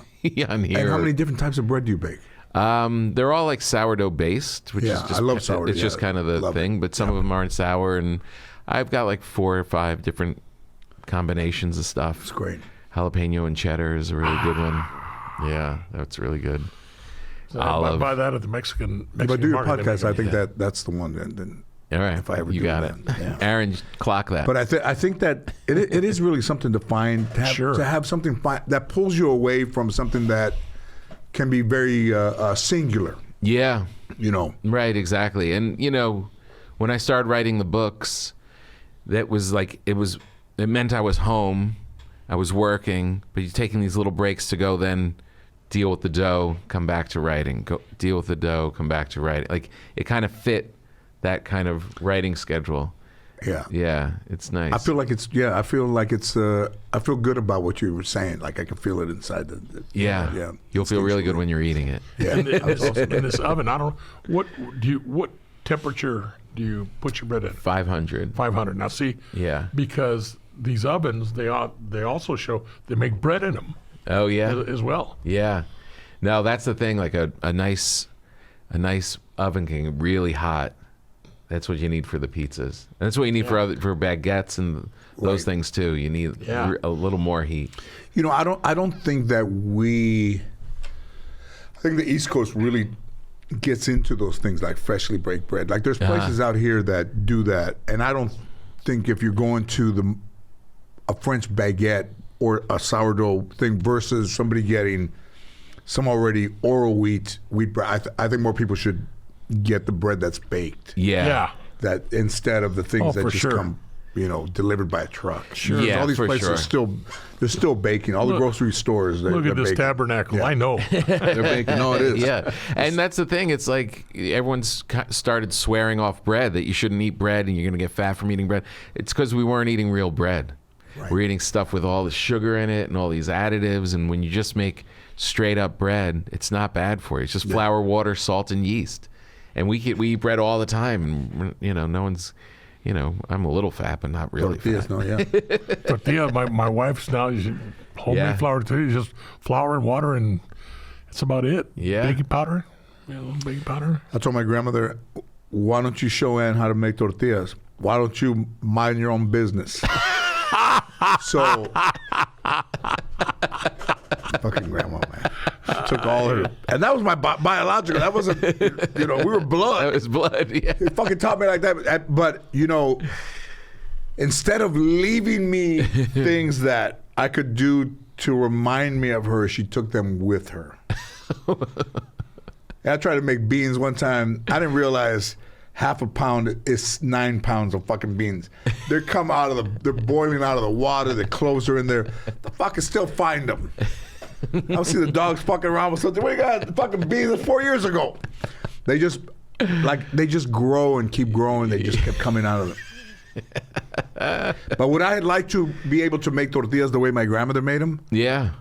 on here. And how many different types of bread do you bake? They're all like sourdough based, which is just I love sourdough. It's just kind of the thing, but some of them aren't sour, and I've got like 4 or 5 different combinations of stuff. It's great. Jalapeno and cheddar is a really good one. Yeah, that's really good. So I buy that at the Mexican But do your market. podcast. I think that's the one. Then All right, if I ever you do got that. it. Yeah. Aaron, clock that. But I think that it is really something to find, to have something that pulls you away from something that can be very singular. Yeah. You know. Right, exactly. And, you know, when I started writing the books, that was like, it meant I was home, I was working, but you're taking these little breaks to go then deal with the dough, come back to writing, go deal with the dough, come back to writing. Like, it kind of fit that kind of writing schedule. Yeah. Yeah, it's nice. I feel like it's I feel good about what you were saying. Like I can feel it inside the yeah. Yeah. You'll feel really good when you're eating it. Yeah. In this oven, I don't know what temperature do you put your bread in? 500. 500. Now see, Yeah. because these ovens they also show they make bread in them. Oh yeah. As well. Yeah. No, that's the thing. Like a nice oven can get really hot. That's what you need for the pizzas. And that's what you need for baguettes and those things too. You need a little more heat. You know, I don't think that I think the East Coast really gets into those things like freshly baked bread. Like there's places out here that do that, and I don't think if you're going to a French baguette or a sourdough thing versus somebody getting some already oral wheat bread, I think more people should get the bread that's baked. Yeah. That instead of the things that just come, delivered by a truck. Sure. Yeah, all these for places sure. they're still baking. All the grocery stores. Look at this baking. tabernacle. Yeah. I know. They're baking. No, it is. Yeah. And that's the thing. It's like everyone's started swearing off bread that you shouldn't eat bread and you're going to get fat from eating bread. It's because we weren't eating real bread. Right. We're eating stuff with all the sugar in it and all these additives. And when you just make straight up bread, it's not bad for you. It's just flour, water, salt, and yeast. And we eat bread all the time, and no one's, I'm a little fat, but not really Tortillas, fat. no, yeah. Tortilla, my wife's now homemade flour tortillas, just flour and water, and that's about it. Yeah. Baking powder, a little baking powder. I told my grandmother, why don't you show Ann how to make tortillas? Why don't you mind your own business? So, fucking grandma, man. Took all her, and that was my biological. That wasn't, we were blood. That was blood, yeah. He fucking taught me like that. But, instead of leaving me things that I could do to remind me of her, she took them with her. I tried to make beans one time. I didn't realize half a pound is 9 pounds of fucking beans. They're boiling out of the water. The clothes are in there. The fuck can still find them. I'll see the dogs fucking around with something. We got fucking beans 4 years ago. They just grow and keep growing. They just kept coming out of them. But would I like to be able to make tortillas the way my grandmother made them? Yeah.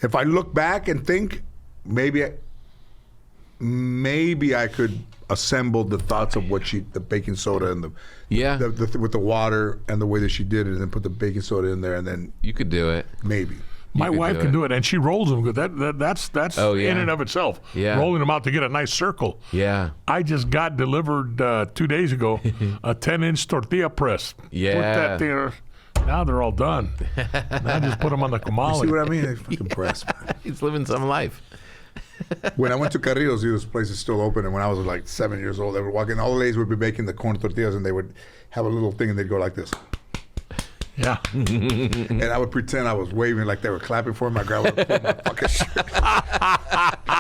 If I look back and think, maybe I could assemble the thoughts of what the baking soda and with the water and the way that she did it, and then put the baking soda in there, and then You could do it. maybe. My wife can do it, and she rolls them good. That's in and of itself. Yeah. Rolling them out to get a nice circle. Yeah. I just got delivered 2 days ago a 10-inch tortilla press. Yeah. Put that there. Now they're all done. Now I just put them on the You comal. see what I mean? It's fucking press, man. He's living some life. When I went to Carrillo's, this place is still open, and when I was like 7 years old, they would walk in. All the ladies would be making the corn tortillas, and they would have a little thing, and they'd go like this. Yeah. And I would pretend I was waving like they were clapping for me. My grandma would pull my fucking shirt.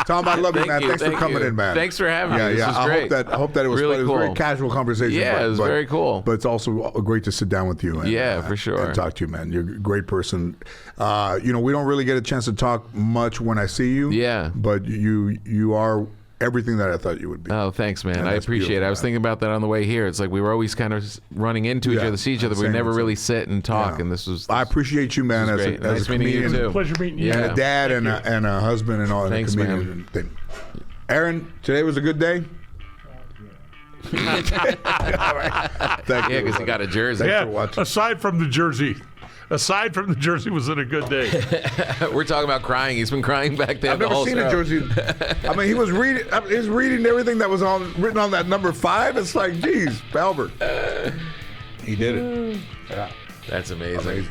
Tom, I love you, man. Thanks for coming in, man. Thanks for having me. This was I great. hope that it was Really fun. It was a very cool. casual conversation. Yeah, it was very cool. But it's also great to sit down with you. And, for sure. And talk to you, man. You're a great person. We don't really get a chance to talk much when I see you. Yeah. But you are everything that I thought you would be. Oh, thanks, man. And I that's appreciate it. beautiful, I was man. thinking about that on the way here. It's like we were always kind of running into each other, see each other. We same, never same. really sit and talk, Yeah. and this was. I appreciate you, man, This as is a, great. as Nice a meeting you, comedian. too. Pleasure meeting you. Yeah. And a dad and a husband and all. Thanks, and a comedian man. thing. Aaron, today was a good day. All right. Thank Yeah, you. because he got a jersey. Thanks Yeah, for watching. aside from the jersey, aside from the jersey was in a good day. We're talking about crying. He's been crying back there. I've never seen a jersey. I mean, he was reading everything that was written on that number 5. It's like, geez, Albert. He did it. Yeah. That's amazing.